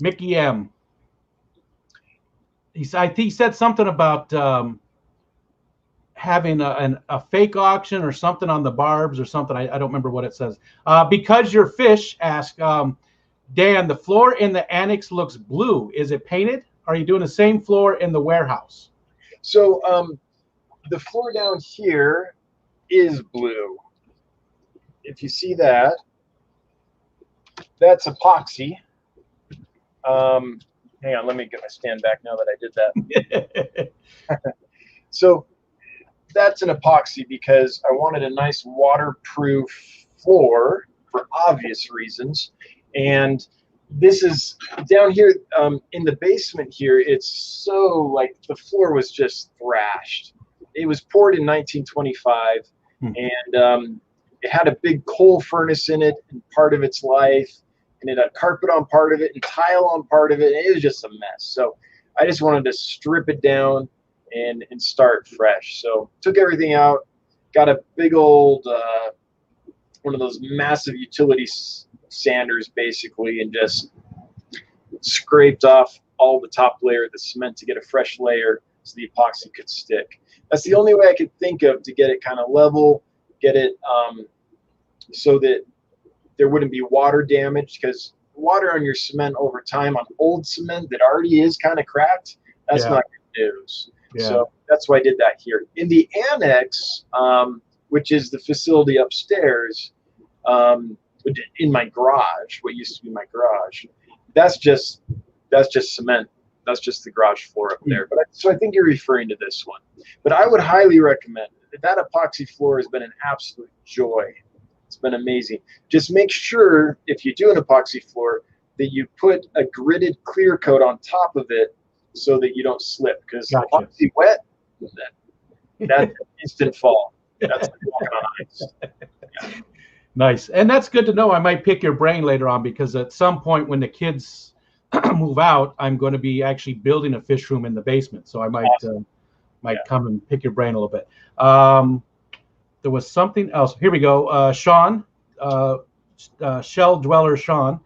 Mickey M. I think he said something about having a fake auction or something on the barbs or something. I don't remember what it says. Because your fish, asked Dan, the floor in the annex looks blue. Is it painted? Are you doing the same floor in the warehouse? So the floor down here is blue. If you see that, that's epoxy. Hang on, let me get my stand back now that I did that. So that's an epoxy because I wanted a nice waterproof floor for obvious reasons. And this is down here in the basement here. It's so like the floor was just thrashed. It was poured in 1925 and it had a big coal furnace in it and part of its life. And it had carpet on part of it and tile on part of it. And it was just a mess. So I just wanted to strip it down and start fresh. So took everything out, got a big old, one of those massive utility sanders basically, and just scraped off all the top layer of the cement to get a fresh layer so the epoxy could stick. That's the only way I could think of to get it kind of level, get it so that there wouldn't be water damage, because water on your cement over time on old cement that already is kind of cracked, that's not good news. Yeah. So that's why I did that here. In the annex, which is the facility upstairs, in my garage, what used to be my garage, that's just cement. That's just the garage floor up there. But so I think you're referring to this one. But I would highly recommend it. That epoxy floor has been an absolute joy. It's been amazing. Just make sure if you do an epoxy floor that you put a gridded clear coat on top of it so that you don't slip, because epoxy wet, that's instant fall. That's like walking on ice. Yeah. Nice. And that's good to know. I might pick your brain later on, because at some point when the kids move out, I'm going to be actually building a fish room in the basement. So I might come and pick your brain a little bit. There was something else. Here we go. Sean, Shell Dweller Sean.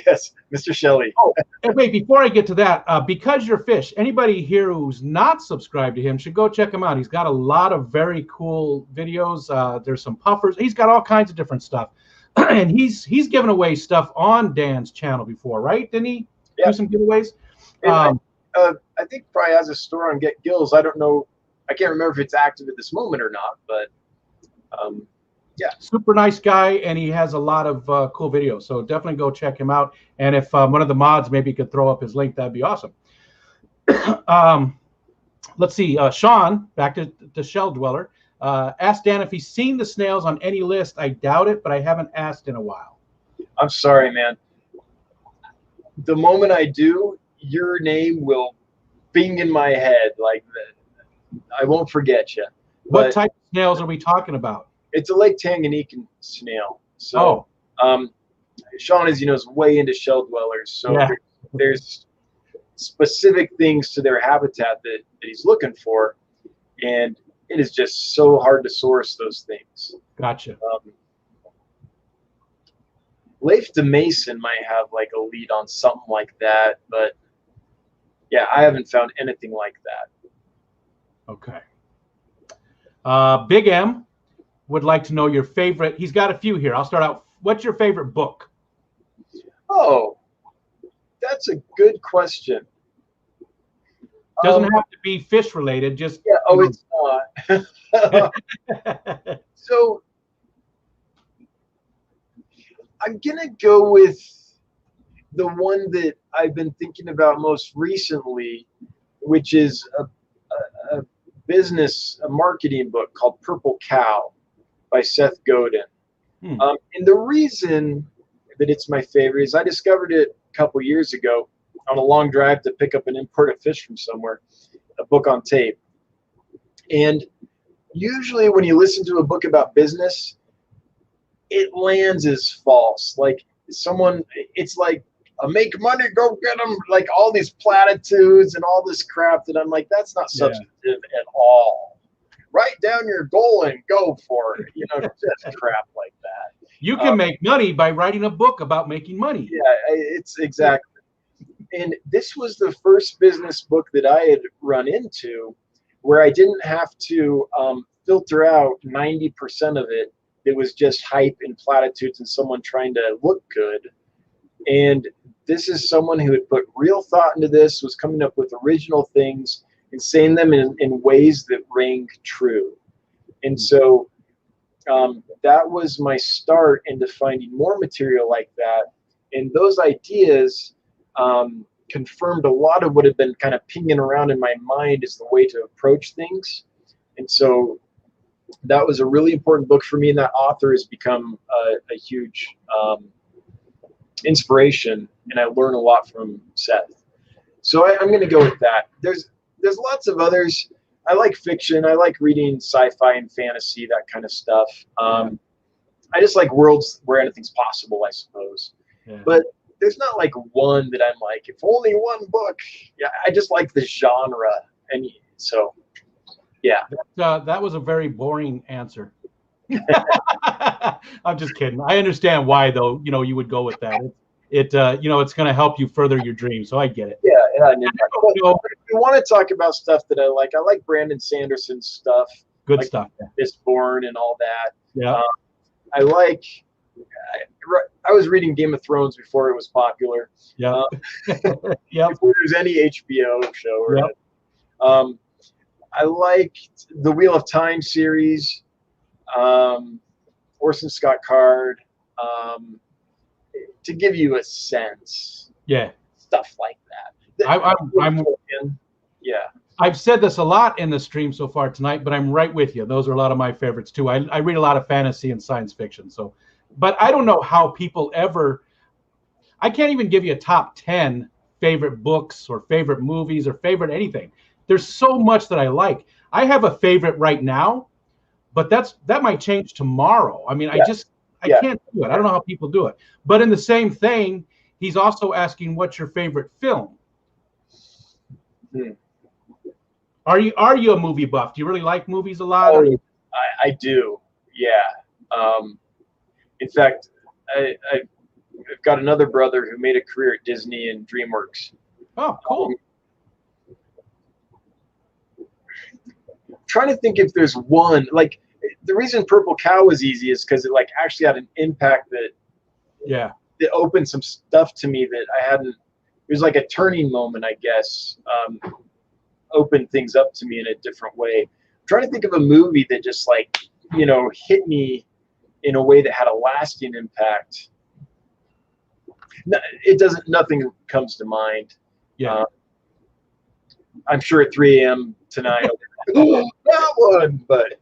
Yes, Mr. Shelley. Oh, and wait, before I get to that, Because Your Fish, anybody here who's not subscribed to him should go check him out. He's got a lot of very cool videos. There's some puffers. He's got all kinds of different stuff. And he's given away stuff on Dan's channel before, right? Didn't he do some giveaways? I think probably has a store on Get Gills. I don't know. I can't remember if it's active at this moment or not, but yeah. Super nice guy, and he has a lot of cool videos. So definitely go check him out. And if one of the mods maybe could throw up his link, that'd be awesome. Let's see. Sean, back to Shell Dweller, asked Dan if he's seen the snails on any list. I doubt it, but I haven't asked in a while. I'm sorry, man. The moment I do, your name will bing in my head like that. I won't forget you. What type of snails are we talking about? It's a Lake Tanganyikan snail. So, Sean, as you know, is way into shell dwellers. So there's specific things to their habitat that he's looking for, and it is just so hard to source those things. Gotcha. Leif de Mason might have like a lead on something like that, but yeah, I haven't found anything like that. Okay. Big M would like to know your favorite. He's got a few here. I'll start out. What's your favorite book? Oh, that's a good question. Doesn't have to be fish related. Just yeah. Oh, it's not. So I'm gonna go with the one that I've been thinking about most recently, which is a a marketing book called Purple Cow by Seth Godin. And the reason that it's my favorite is I discovered it a couple years ago on a long drive to pick up an imported fish from somewhere, a book on tape. And usually when you listen to a book about business, it lands as false. Like it's like, make money, go get them, like all these platitudes and all this crap that I'm like, that's not substantive at all. Write down your goal and go for it. Just crap like that. You can make money by writing a book about making money. Yeah, it's exactly. And this was the first business book that I had run into where I didn't have to filter out 90% of it. It was just hype and platitudes and someone trying to look good. And this is someone who had put real thought into this, was coming up with original things and saying them in ways that rang true. And so that was my start into finding more material like that. And those ideas confirmed a lot of what had been kind of pinging around in my mind as the way to approach things. And so that was a really important book for me, and that author has become a huge inspiration, and I learn a lot from Seth. So I'm going to go with that. There's lots of others. I like fiction. I like reading sci-fi and fantasy, that kind of stuff. I just like worlds where anything's possible, I suppose. Yeah. But there's not like one that I'm like, if only one book. Yeah, I just like the genre, and so yeah. That was a very boring answer. I'm just kidding. I understand why, though. You would go with that. It's going to help you further your dreams. So I get it. Yeah. If you want to talk about stuff that I like Brandon Sanderson's stuff. Good like stuff. Fishtuber and all that. Yeah. I was reading Game of Thrones before it was popular. Yeah. Before there's any HBO show or yep. I liked the Wheel of Time series, Orson Scott Card, to give you a sense. Yeah. Stuff like that. Yeah. I've said this a lot in the stream so far tonight, but I'm right with you. Those are a lot of my favorites too. I read a lot of fantasy and science fiction. So, but I don't know how people I can't even give you a top 10 favorite books or favorite movies or favorite anything. There's so much that I like. I have a favorite right now, but that might change tomorrow. I mean, I can't do it. I don't know how people do it. But in the same thing, he's also asking, what's your favorite film? Are you a movie buff? Do you really like movies a lot? Oh, I do. Yeah. In fact, I've got another brother who made a career at Disney and DreamWorks. Oh, cool. Trying to think if there's one, like the reason Purple Cow was easy is because it actually had an impact that opened some stuff to me that I hadn't. It was like a turning moment, I guess. Opened things up to me in a different way. I'm trying to think of a movie that just hit me in a way that had a lasting impact. No, nothing comes to mind. Yeah. I'm sure at 3 a.m. tonight, that one, but.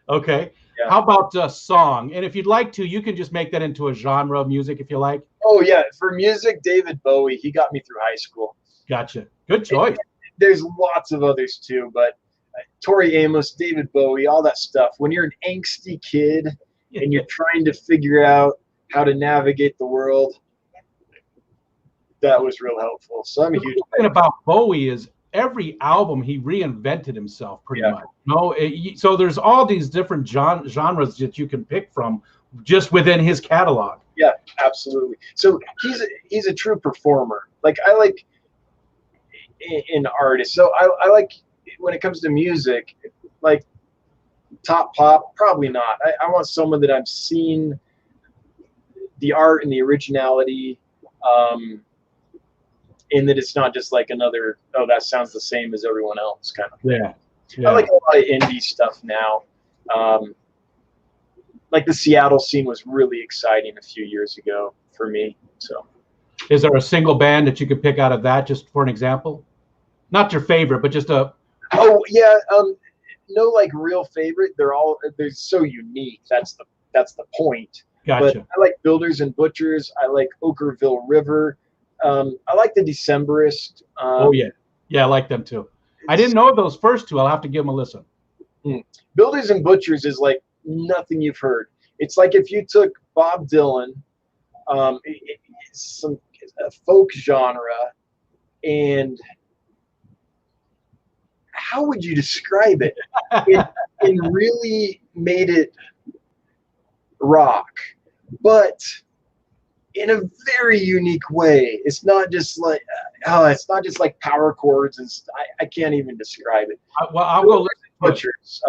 Okay. Yeah. How about a song? And if you'd like to, you can just make that into a genre of music if you like. Oh, yeah. For music, David Bowie. He got me through high school. Gotcha. Good choice. There's lots of others too, but Tori Amos, David Bowie, all that stuff. When you're an angsty kid and you're trying to figure out how to navigate the world, that was real helpful. So I'm a huge fan. About Bowie is every album he reinvented himself pretty much. So there's all these different genres that you can pick from just within his catalog. Yeah, absolutely. So he's a true performer. Like I like in artists. So I like when it comes to music, like top pop, probably not. I want someone that I've seen the art and the originality, in that it's not just like another, oh, that sounds the same as everyone else kind of thing. I like a lot of indie stuff now. Like the Seattle scene was really exciting a few years ago for me. So, is there a single band that you could pick out of that, just for an example? Not your favorite, but just a. Oh yeah, no, like real favorite. They're so unique. That's the point. Gotcha. But I like Builders and Butchers. I like Okerville River. I like the Decemberist. Oh yeah, I like them too. I didn't know those first two. I'll have to give them a listen. Builders and Butchers is like nothing you've heard. It's like if you took Bob Dylan, a folk genre, and how would you describe it? And really made it rock, but in a very unique way. It's not just like power chords, and I can't even describe it. Well, I'll go listen to Butchers.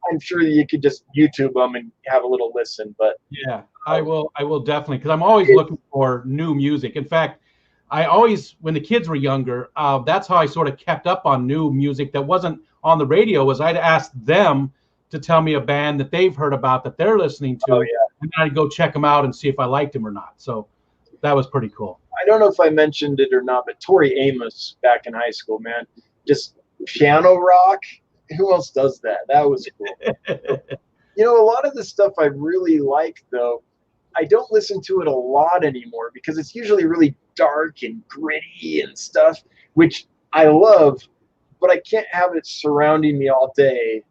I'm sure you could just YouTube them and have a little listen. But yeah, I will definitely, because I'm always looking for new music. In fact, I always, when the kids were younger, that's how I sort of kept up on new music that wasn't on the radio. Was I'd ask them to tell me a band that they've heard about that they're listening to, and then I'd go check them out and see if I liked them or not. So that was pretty cool. I don't know if I mentioned it or not, but Tori Amos back in high school, man, just piano rock. Who else does that? That was cool. You know, a lot of the stuff I really like, though, I don't listen to it a lot anymore because it's usually really dark and gritty and stuff, which I love, but I can't have it surrounding me all day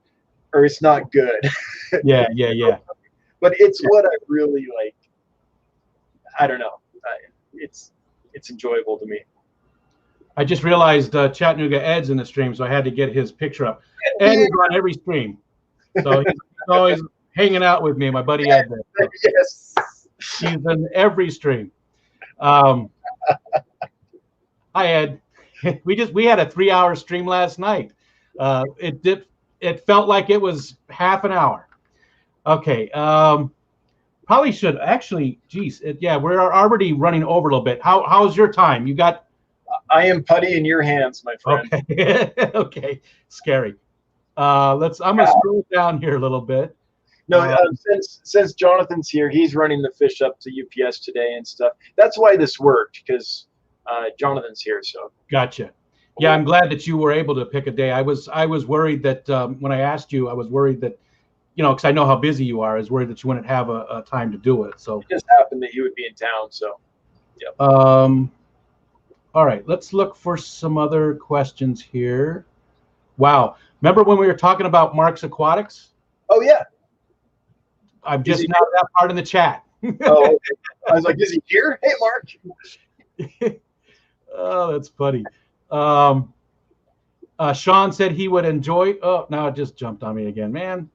or it's not good. Yeah. But it's what I really like. I don't know. It's enjoyable to me. I just realized Chattanooga Ed's in the stream, so I had to get his picture up. Ed is on every stream, so he's always hanging out with me. My buddy Ed. Yes. He's in every stream. Hi Ed. We had a 3-hour stream last night. It felt like it was half an hour. Okay. Probably should actually. Geez. We're already running over a little bit. How's your time? You got. I am putty in your hands, my friend. Okay. Okay. Scary. I'm gonna scroll down here a little bit. No, since Jonathan's here, he's running the fish up to UPS today and stuff. That's why this worked, because Jonathan's here. So gotcha. Yeah, I'm glad that you were able to pick a day. I was worried that when I asked you, I was worried that, because I know how busy you are. I was worried that you wouldn't have a time to do it. So it just happened that you would be in town. So, yeah. All right, let's look for some other questions here. Wow, remember when we were talking about Mark's Aquatics? Oh yeah. I'm just now that part in the chat. Oh, okay. I was like, is he here? Hey, Mark. Oh, that's funny. Sean said he would enjoy. Oh, now it just jumped on me again, man.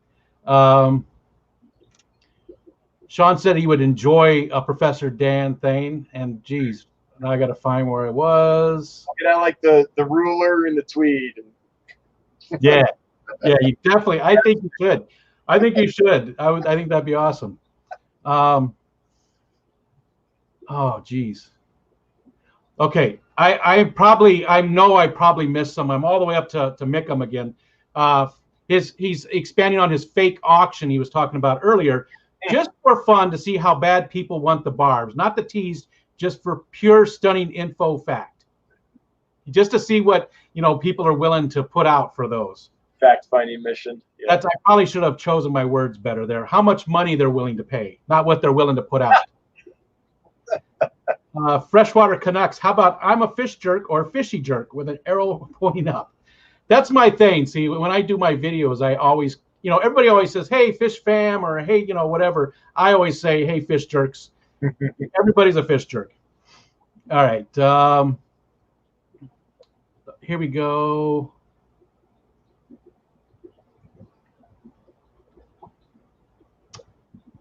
Sean said he would enjoy Professor Dan Thane, and geez, now I got to find where it was. I like the ruler and the tweed. Yeah, you definitely. I think you should. I think you should. I think that'd be awesome. Oh, geez. Okay, I know I probably missed some. I'm all the way up to Mickham again. He's expanding on his fake auction he was talking about earlier, just for fun to see how bad people want the barbs, not the teased, just for pure stunning info fact. Just to see what people are willing to put out for those. Fact-finding mission. Yeah. I probably should have chosen my words better there. How much money they're willing to pay, not what they're willing to put out. Freshwater Canucks. How about I'm a fish jerk or fishy jerk with an arrow pointing up? That's my thing. See, when I do my videos, I always, everybody always says, "Hey, fish fam," or "Hey, whatever." I always say, "Hey, fish jerks." Everybody's a fish jerk. All right. Here we go.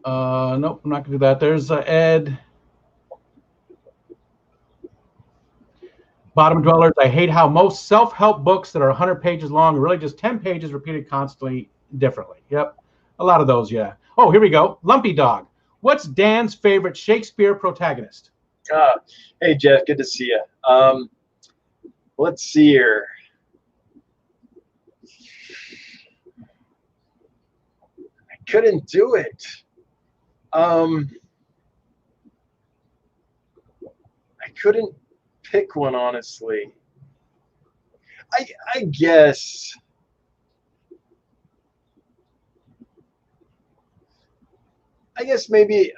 Nope, I'm not gonna do that. There's Ed. Bottom dwellers, I hate how most self-help books that are 100 pages long are really just 10 pages repeated constantly differently. Yep, a lot of those, yeah. Oh, here we go. Lumpy Dog. What's Dan's favorite Shakespeare protagonist? Hey, Jeff, good to see you. Let's see here. I couldn't do it. I couldn't pick one, honestly. I guess maybe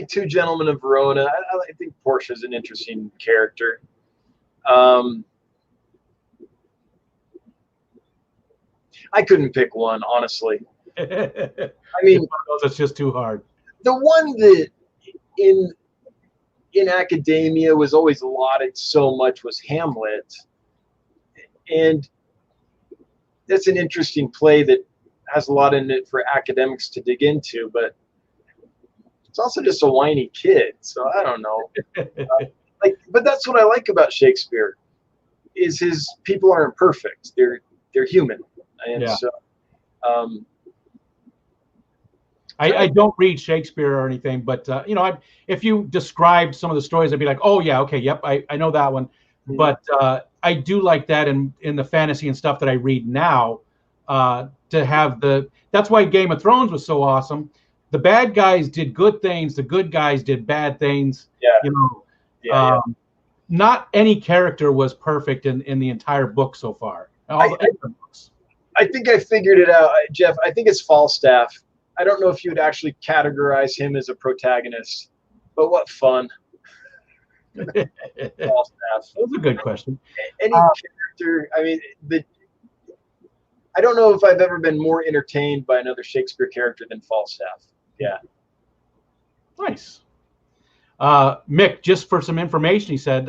Two Gentlemen of Verona. I think Portia's an interesting character. I couldn't pick one, honestly. I mean, it's just too hard. The one that in academia was always lauded so much was Hamlet, and that's an interesting play that has a lot in it for academics to dig into, but it's also just a whiny kid, so I don't know. But that's what I like about Shakespeare, is his people aren't perfect; they're human, and yeah. So. I don't read Shakespeare or anything, but you know, if you describe some of the stories, I'd be like, oh yeah, okay, yep, I know that one. Mm-hmm. But I do like that in the fantasy and stuff that I read now, to have that's why Game of Thrones was so awesome. The bad guys did good things, the good guys did bad things. Yeah. You know, not any character was perfect in the entire book so far. I think I figured it out, Jeff. I think it's Falstaff. I don't know if you would actually categorize him as a protagonist, but what fun. Falstaff. That's a good question. Any character, I mean, I don't know if I've ever been more entertained by another Shakespeare character than Falstaff. Yeah. Nice. Mick, just for some information, he said,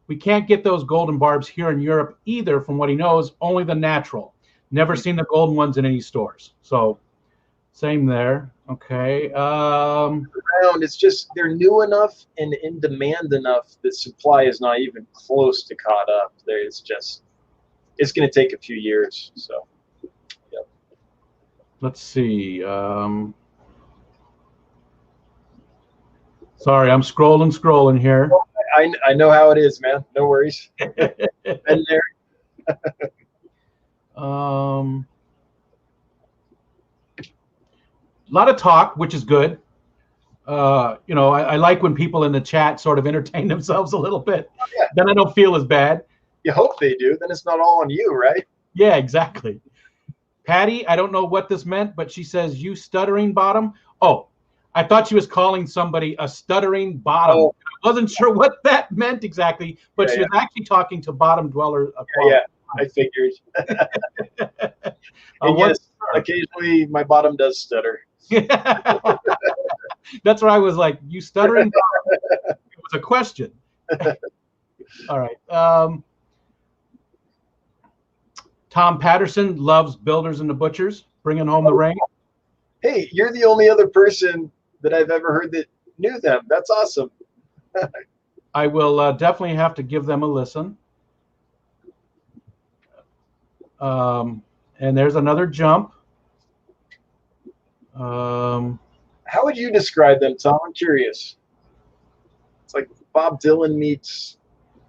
we can't get those golden barbs here in Europe either, from what he knows, only the natural. Never seen the golden ones in any stores. So same there. Okay. It's just they're new enough and in demand enough that supply is not even close to caught up. It's going to take a few years. So, yeah. Let's see. Sorry, I'm scrolling here. I know how it is, man. No worries. Been there. A lot of talk, which is good. You know, I like when people in the chat sort of entertain themselves a little bit. Oh, yeah. Then I don't feel as bad. You hope they do. Then it's not all on you, right? Yeah, exactly. Patty, I don't know what this meant, but she says, you stuttering bottom. Oh, I thought she was calling somebody a stuttering bottom. Oh. I wasn't sure what that meant exactly, but she was actually talking to bottom dwellers. Yeah, I figured. Yes, occasionally my bottom does stutter. That's where I was like, you stuttering bottom? It was a question. All right. Tom Patterson loves Builders and the Butchers, bringing home the ring. Hey, you're the only other person that I've ever heard that knew them. That's awesome. I will definitely have to give them a listen. And there's another jump. How would you describe them, Tom? I'm curious. It's like Bob Dylan meets,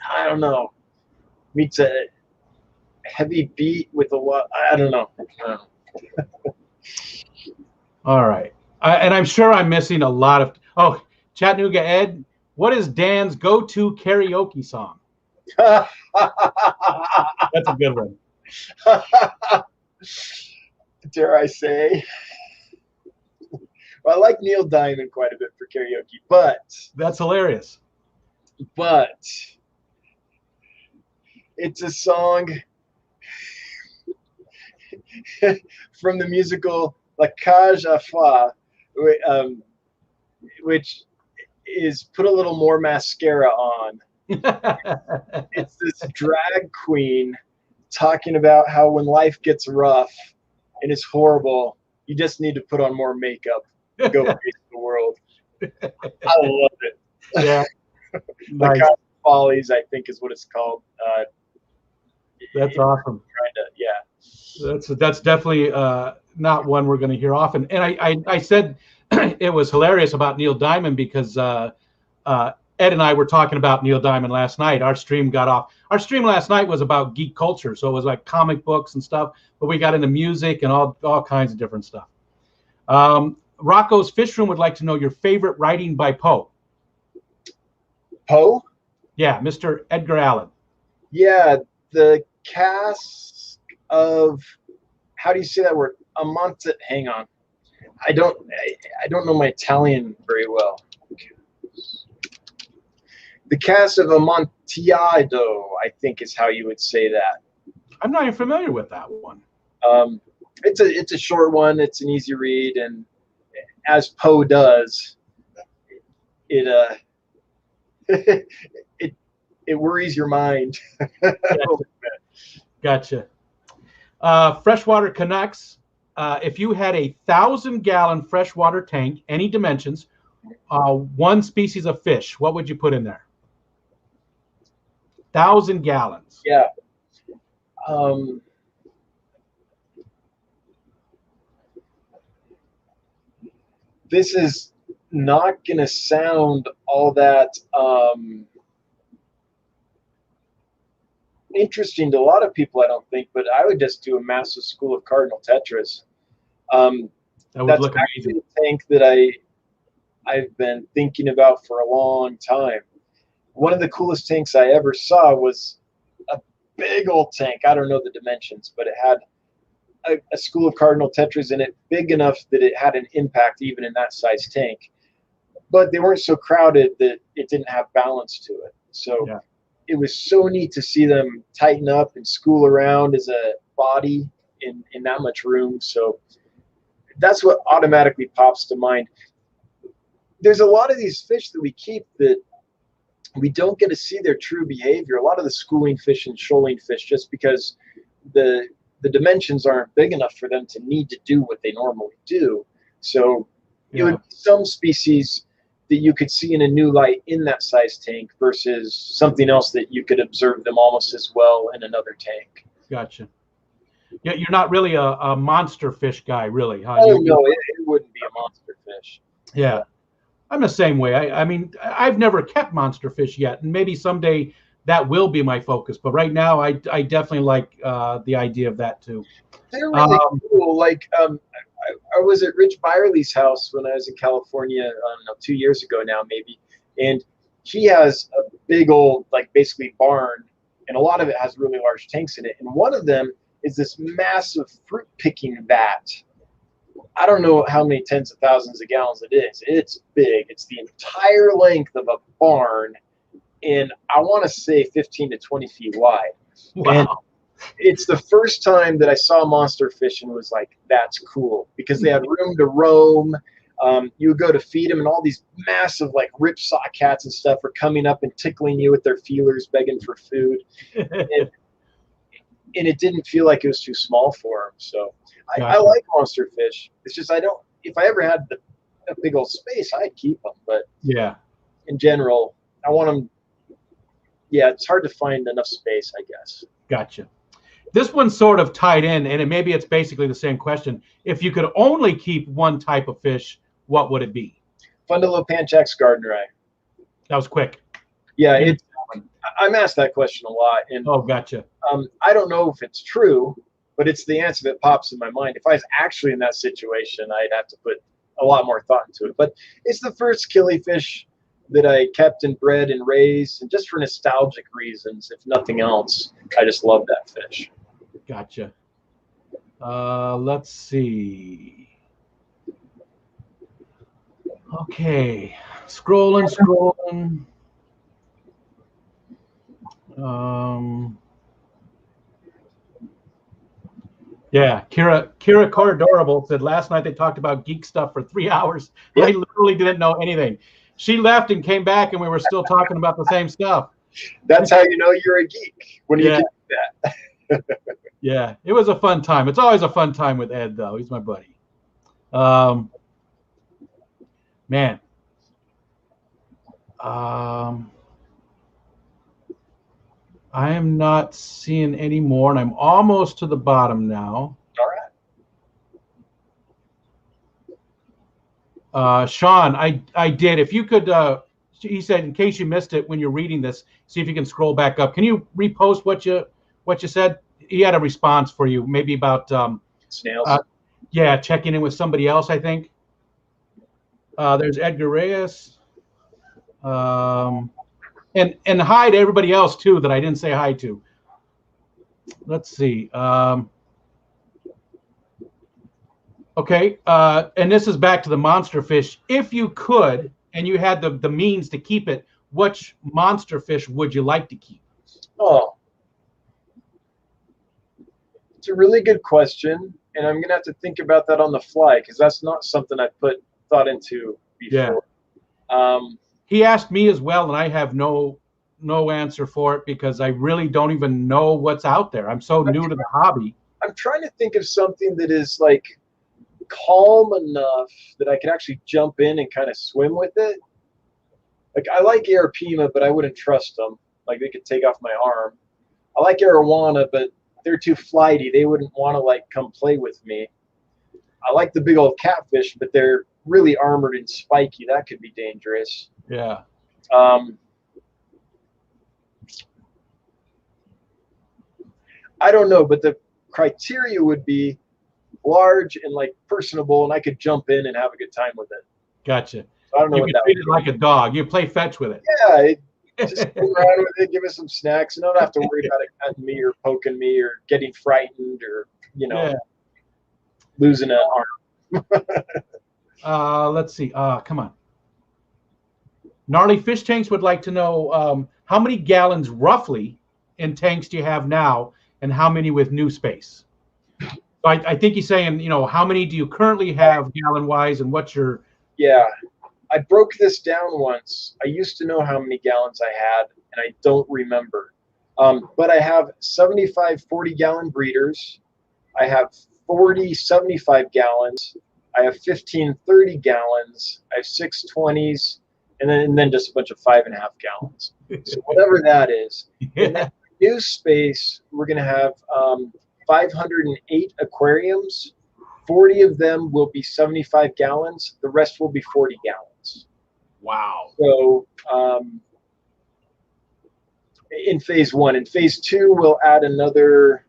I don't know, meets a heavy beat with a lot. I don't know. All right. And I'm sure I'm missing a lot of. Oh, Chattanooga Ed, what is Dan's go-to karaoke song? That's a good one. Dare I say? Well, I like Neil Diamond quite a bit for karaoke, but that's hilarious. But it's a song from the musical La Cage aux Folles, which is put a little more mascara on. It's this drag queen talking about how when life gets rough and it's horrible, you just need to put on more makeup and go face the world. I love it. Yeah. Like, nice. Follies, I think is what it's called. That's awesome. Yeah. That's definitely not one we're going to hear often. And I said it was hilarious about Neil Diamond because Ed and I were talking about Neil Diamond last night. Our stream got off. Our stream last night was about geek culture, so it was like comic books and stuff. But we got into music and all kinds of different stuff. Rocco's Fish Room would like to know your favorite writing by Poe. Poe? Yeah, Mr. Edgar Allan. Yeah, the cask of, how do you say that word? Hang on. I don't know my Italian very well. The cask of Amontillado, I think is how you would say that. I'm not even familiar with that one. It's a short one. It's an easy read, and as Poe does, it it worries your mind. Gotcha. Freshwater Canucks. If you had a 1,000-gallon freshwater tank, any dimensions, one species of fish, what would you put in there? 1,000 gallons. Yeah. This is not going to sound all that interesting to a lot of people, I don't think, but I would just do a massive school of cardinal tetras. That would look amazing. A tank that I've been thinking about for a long time. One of the coolest tanks I ever saw was a big old tank. I don't know the dimensions, but it had a school of cardinal tetras in it, big enough that it had an impact even in that size tank. But they weren't so crowded that it didn't have balance to it. So yeah. It was so neat to see them tighten up and school around as a body in that much room. So that's what automatically pops to mind. There's a lot of these fish that we keep that we don't get to see their true behavior. A lot of the schooling fish and shoaling fish, just because the dimensions aren't big enough for them to need to do what they normally do. So it would be some species that you could see in a new light in that size tank versus something else that you could observe them almost as well in another tank. Gotcha. Yeah, you're not really a monster fish guy, really, huh? Oh, no, it wouldn't be a monster fish. Yeah. I'm the same way. I mean, I've never kept monster fish yet, and maybe someday that will be my focus. But right now, I definitely like the idea of that too. They're really cool. Like, I was at Rich Byerly's house when I was in California, I don't know, 2 years ago now, maybe. And he has a big old, like, basically barn, and a lot of it has really large tanks in it. And one of them is this massive fruit picking vat. I don't know how many tens of thousands of gallons it is. It's big. It's the entire length of a barn, and I want to say 15 to 20 feet wide. Wow. And it's the first time that I saw monster fish and was like, that's cool, because they had room to roam. You would go to feed them, and all these massive, like, ripsaw cats and stuff are coming up and tickling you with their feelers, begging for food. And it didn't feel like it was too small for them. So I like monster fish. It's just if I ever had a big old space, I'd keep them. But yeah, in general, I want them. Yeah, it's hard to find enough space, I guess. Gotcha. This one's sort of tied in, and maybe it's basically the same question. If you could only keep one type of fish, what would it be? Fundulopanchax gardneri. That was quick. Yeah, I'm asked that question a lot. And oh, gotcha. I don't know if it's true, but it's the answer that pops in my mind. If I was actually in that situation, I'd have to put a lot more thought into it. But it's the first killifish that I kept and bred and raised, and just for nostalgic reasons, if nothing else, I just love that fish. Gotcha. Let's see. Okay, scrolling. Yeah, Kira Corridorable said last night they talked about geek stuff for 3 hours. I literally didn't know anything. She left and came back, and we were still talking about the same stuff. That's how you know you're a geek, when you do that. Yeah, it was a fun time. It's always a fun time with Ed, though. He's my buddy. Man. I am not seeing any more, and I'm almost to the bottom now. All right. Sean, I did. If you could, he said, in case you missed it when you're reading this, see if you can scroll back up. Can you repost what you said? He had a response for you, maybe about Snails. yeah, checking in with somebody else. I think there's Edgar Reyes, and hi to everybody else too that I didn't say hi to. Let's see. Okay, and this is back to the monster fish. If you could, and you had the means to keep it, which monster fish would you like to keep? Oh, it's a really good question, and I'm gonna have to think about that on the fly because that's not something I put thought into before. Yeah. He asked me as well, and I have no answer for it because I really don't even know what's out there. I'm so new to the hobby. I'm trying to think of something that is like calm enough that I could actually jump in and kind of swim with it. Like I like Arapima, but I wouldn't trust them. Like they could take off my arm. I like arowana, but they're too flighty. They wouldn't want to like come play with me. I like the big old catfish, but they're really armored and spiky. That could be dangerous. Yeah. I don't know, but the criteria would be large and like personable, and I could jump in and have a good time with it. Gotcha. So I don't know you what can that treat would it like a dog. You play fetch with it. Yeah, just go around with it, give it some snacks, and don't have to worry about it cutting me or poking me or getting frightened or losing an arm. Let's see. Come on. Gnarly Fish Tanks would like to know how many gallons roughly in tanks do you have now, and how many with new space? So I think he's saying, how many do you currently have gallon-wise, and what's your... Yeah, I broke this down once. I used to know how many gallons I had, and I don't remember. But I have 75 40-gallon breeders. I have 40 75 gallons. I have 15 30 gallons. I have 6 20s, and then just a bunch of 5.5 gallons. So whatever that is. In that new space, we're going to have 508 aquariums. 40 of them will be 75 gallons. The rest will be 40 gallons. Wow. So in phase 1. In phase 2, we'll add another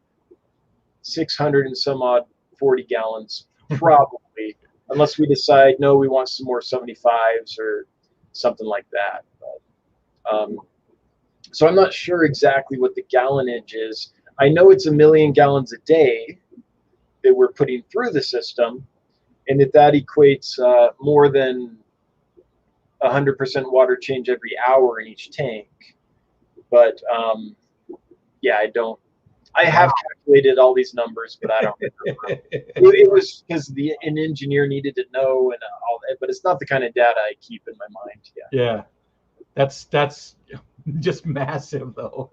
600 and some odd 40 gallons, probably, unless we decide, no, we want some more 75s or something like that. But, so I'm not sure exactly what the gallonage is. I know it's 1 million gallons a day that we're putting through the system, and that equates more than 100% water change every hour in each tank. But yeah, I have calculated all these numbers, but I don't remember. It was because an engineer needed to know and all that, but it's not the kind of data I keep in my mind. Yeah, that's just massive though.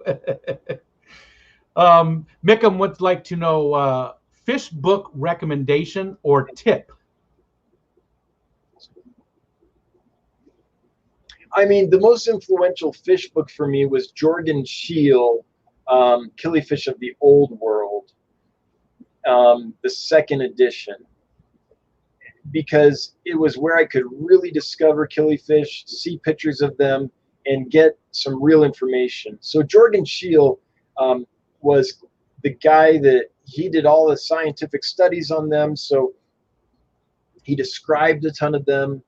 Mickham would like to know fish book recommendation or tip. I mean, the most influential fish book for me was Jorgen Scheel, Killifish of the Old World, the second edition, because it was where I could really discover killifish, see pictures of them, and get some real information. So Jorgen Scheel was the guy that he did all the scientific studies on them. So he described a ton of them.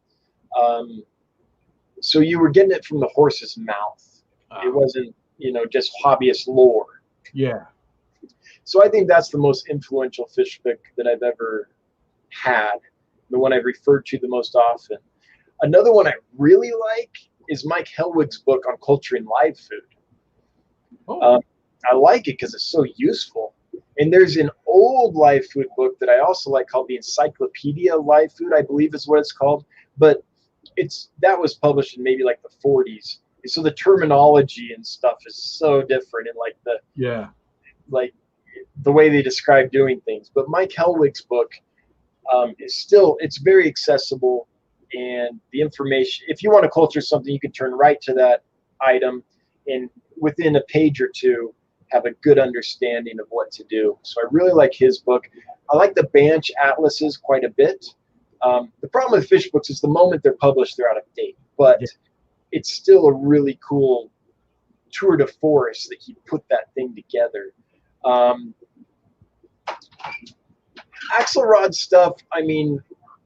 So you were getting it from the horse's mouth. It wasn't, just hobbyist lore. Yeah. So I think that's the most influential fish book that I've ever had, the one I've referred to the most often. Another one I really like is Mike Helwig's book on culturing live food. Oh. I like it because it's so useful. And there's an old live food book that I also like called the Encyclopedia of Live Food, I believe is what it's called. But that was published in maybe like the 40s. And so the terminology and stuff is so different, and like the way they describe doing things. But Mike Helwig's book it's very accessible, and the information, if you want to culture something, you can turn right to that item, and within a page or two, have a good understanding of what to do. So I really like his book. I like the Banch atlases quite a bit. The problem with fish books is the moment they're published, they're out of date. But it's still a really cool tour de force that he put that thing together. Axelrod stuff, I mean,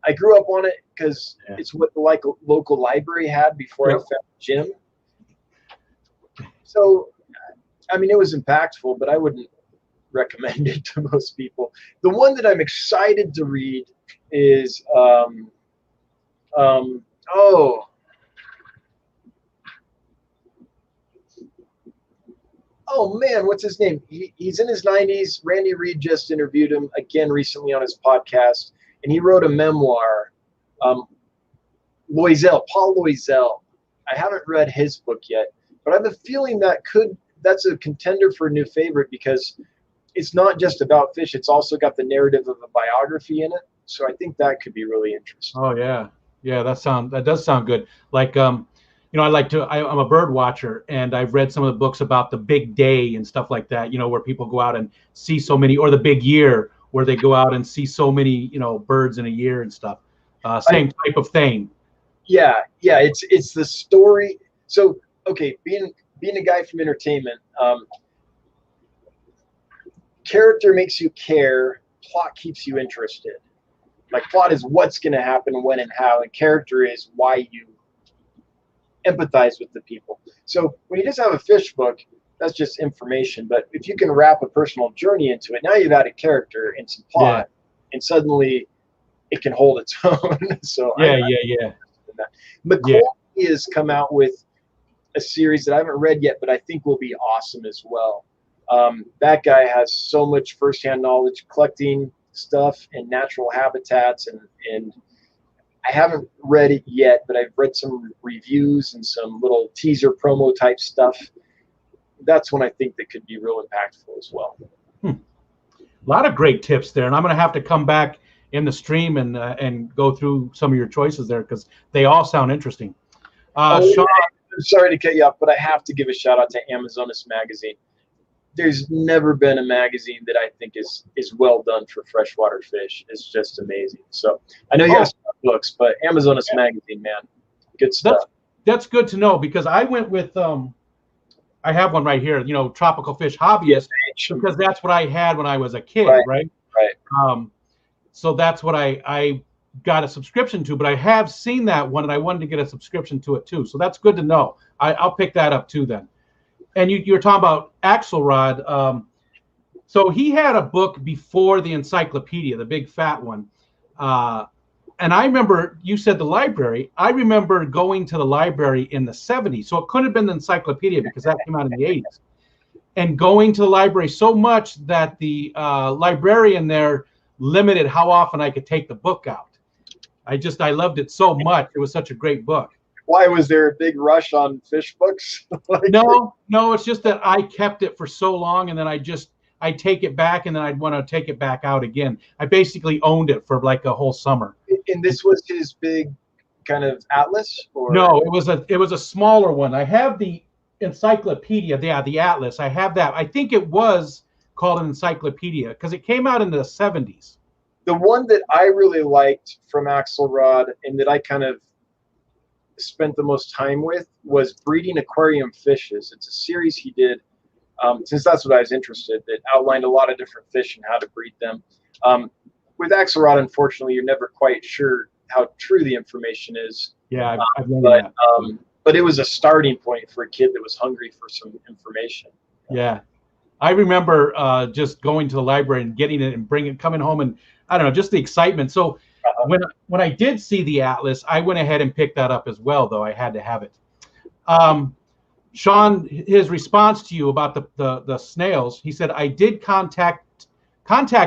I grew up on it because it's what the local library had before I found Jim. So, I mean, it was impactful, but I wouldn't recommend it to most people. The one that I'm excited to read is, oh man, what's his name? He's in his 90s. Randy Reed just interviewed him again recently on his podcast, and he wrote a memoir. Loisel, Paul Loisel. I haven't read his book yet, but I have a feeling that's a contender for a new favorite because it's not just about fish. It's also got the narrative of a biography in it. So I think that could be really interesting. Oh yeah, that does sound good. Like you know, I'm a bird watcher, and I've read some of the books about the big day and stuff like that. You know, where people go out and see so many, or the big year, where they go out and see so many, you know, birds in a year and stuff. Same type of thing. Yeah, it's the story. So okay, being a guy from entertainment, character makes you care, plot keeps you interested. Like, plot is what's going to happen, when, and how, and character is why you empathize with the people. So when you just have a fish book, that's just information. But if you can wrap a personal journey into it, now you've added character and some plot, and suddenly it can hold its own. So McCoy has come out with a series that I haven't read yet, but I think will be awesome as well. That guy has so much firsthand knowledge collecting stuff in natural habitats, and I haven't read it yet, but I've read some reviews and some little teaser promo type stuff. That's one I think that could be real impactful as well. A lot of great tips there, and I'm going to have to come back in the stream and go through some of your choices there because they all sound interesting. Sean, I'm sorry to cut you off, but I have to give a shout out to Amazonas Magazine. There's never been a magazine that I think is well done for freshwater fish. It's just amazing. So I know you have books, but Amazonas Magazine, man, good stuff. That's good to know because I went with I have one right here, you know, Tropical Fish Hobbyist, because that's what I had when I was a kid, right? So that's what I got a subscription to, but I have seen that one and I wanted to get a subscription to it too. So that's good to know. I'll pick that up too then. And you were talking about Axelrod. So he had a book before the encyclopedia, the big fat one. And I remember you said the library. I remember going to the library in the 70s. So it couldn't have been the encyclopedia because that came out in the 80s. And going to the library so much that the librarian there limited how often I could take the book out. I loved it so much. It was such a great book. Why was there a big rush on fish books? No, it's just that I kept it for so long, and then I'd take it back, and then I'd want to take it back out again. I basically owned it for like a whole summer. And this was his big kind of atlas? Or? No, it was a smaller one. I have the encyclopedia, the atlas. I have that. I think it was called an encyclopedia because it came out in the 70s. The one that I really liked from Axelrod and that I kind of spent the most time with was Breeding Aquarium Fishes. It's a series he did, since that's what I was interested, that outlined a lot of different fish and how to breed them. With Axelrod, unfortunately, you're never quite sure how true the information is. Yeah, I've learned that. But it was a starting point for a kid that was hungry for some information. Yeah. I remember just going to the library and getting it and coming home, and I don't know, just the excitement. So when I did see the atlas, I went ahead and picked that up as well, though I had to have it. Sean, his response to you about the snails, he said, I did contact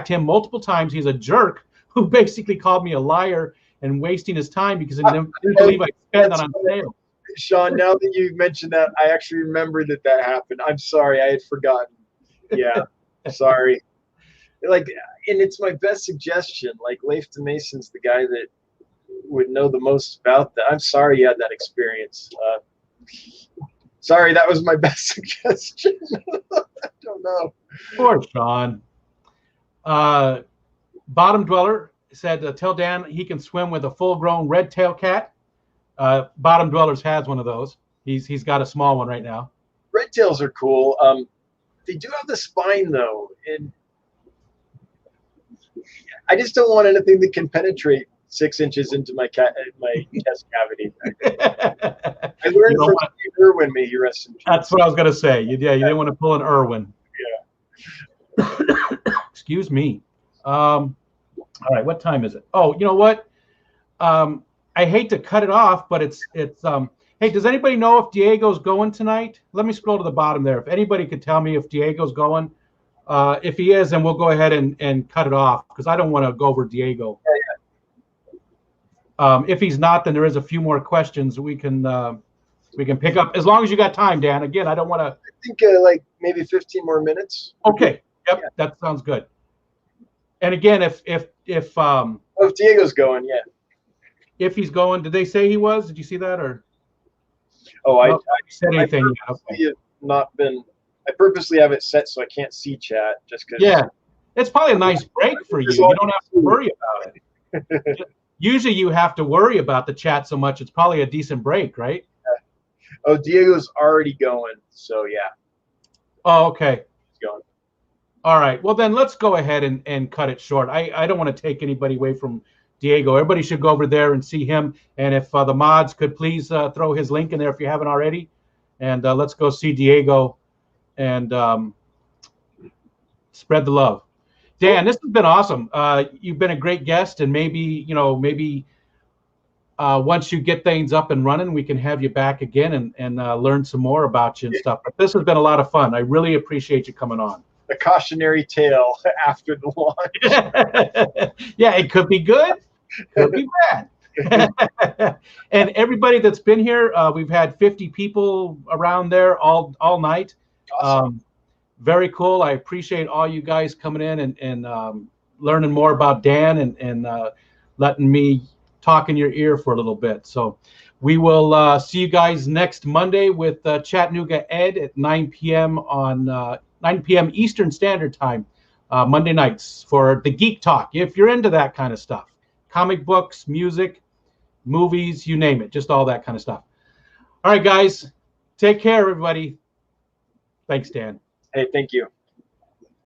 him multiple times. He's a jerk who basically called me a liar and wasting his time because he didn't believe I spent that on snails. Sean, now that you mentioned that, I actually remembered that happened. I'm sorry, I had forgotten. Yeah, sorry. Like, and it's my best suggestion. Like, Leif de Mason's the guy that would know the most about that. I'm sorry you had that experience. Sorry, that was my best suggestion. I don't know. Poor Sean. Bottom Dweller said, tell Dan he can swim with a full-grown red-tailed cat. Bottom Dwellers has one of those. He's got a small one right now. Red tails are cool. They do have the spine though, and I just don't want anything that can penetrate 6 inches into my chest cavity. I learned from Steve Irwin, may he rest in peace. That's what I was gonna say. You didn't want to pull an Irwin. Yeah. Excuse me. All right, what time is it? Oh, you know what? I hate to cut it off, but it's hey, does anybody know if Diego's going tonight? Let me scroll to the bottom there. If anybody could tell me if Diego's going. If he is, then we'll go ahead and cut it off because I don't want to go over Diego. If he's not, then there is a few more questions we can pick up as long as you got time, Dan. Again, I don't want to. I think like maybe 15 more minutes. Okay. Yep, yeah. That sounds good. And again, if Diego's going, yeah. If he's going, did they say he was? Did you see that or? Oh, I said anything. I purposely have it set so I can't see chat just because. Yeah, it's probably a nice break for you. You don't have to worry about it. Usually, you have to worry about the chat so much. It's probably a decent break, right? Yeah. Oh, Diego's already going, so yeah. Oh, okay. He's going. All right. Well, then let's go ahead and cut it short. I don't want to take anybody away from Diego. Everybody should go over there and see him. And if the mods could please throw his link in there if you haven't already. And let's go see Diego and spread the love. Dan, this has been awesome. You've been a great guest, and maybe once you get things up and running, we can have you back again and learn some more about you and stuff. But this has been a lot of fun. I really appreciate you coming on. A cautionary tale after the launch. Yeah, it could be good, could be bad. And everybody that's been here, we've had 50 people around there all night. Awesome. Very cool. I appreciate all you guys coming in and learning more about Dan and letting me talk in your ear for a little bit. So we will see you guys next Monday with Chattanooga Ed at 9 p.m. on 9 p.m. Eastern Standard Time, Monday nights for the Geek Talk. If you're into that kind of stuff, comic books, music, movies, you name it, just all that kind of stuff. All right, guys, take care, everybody. Thanks, Dan. Hey, thank you.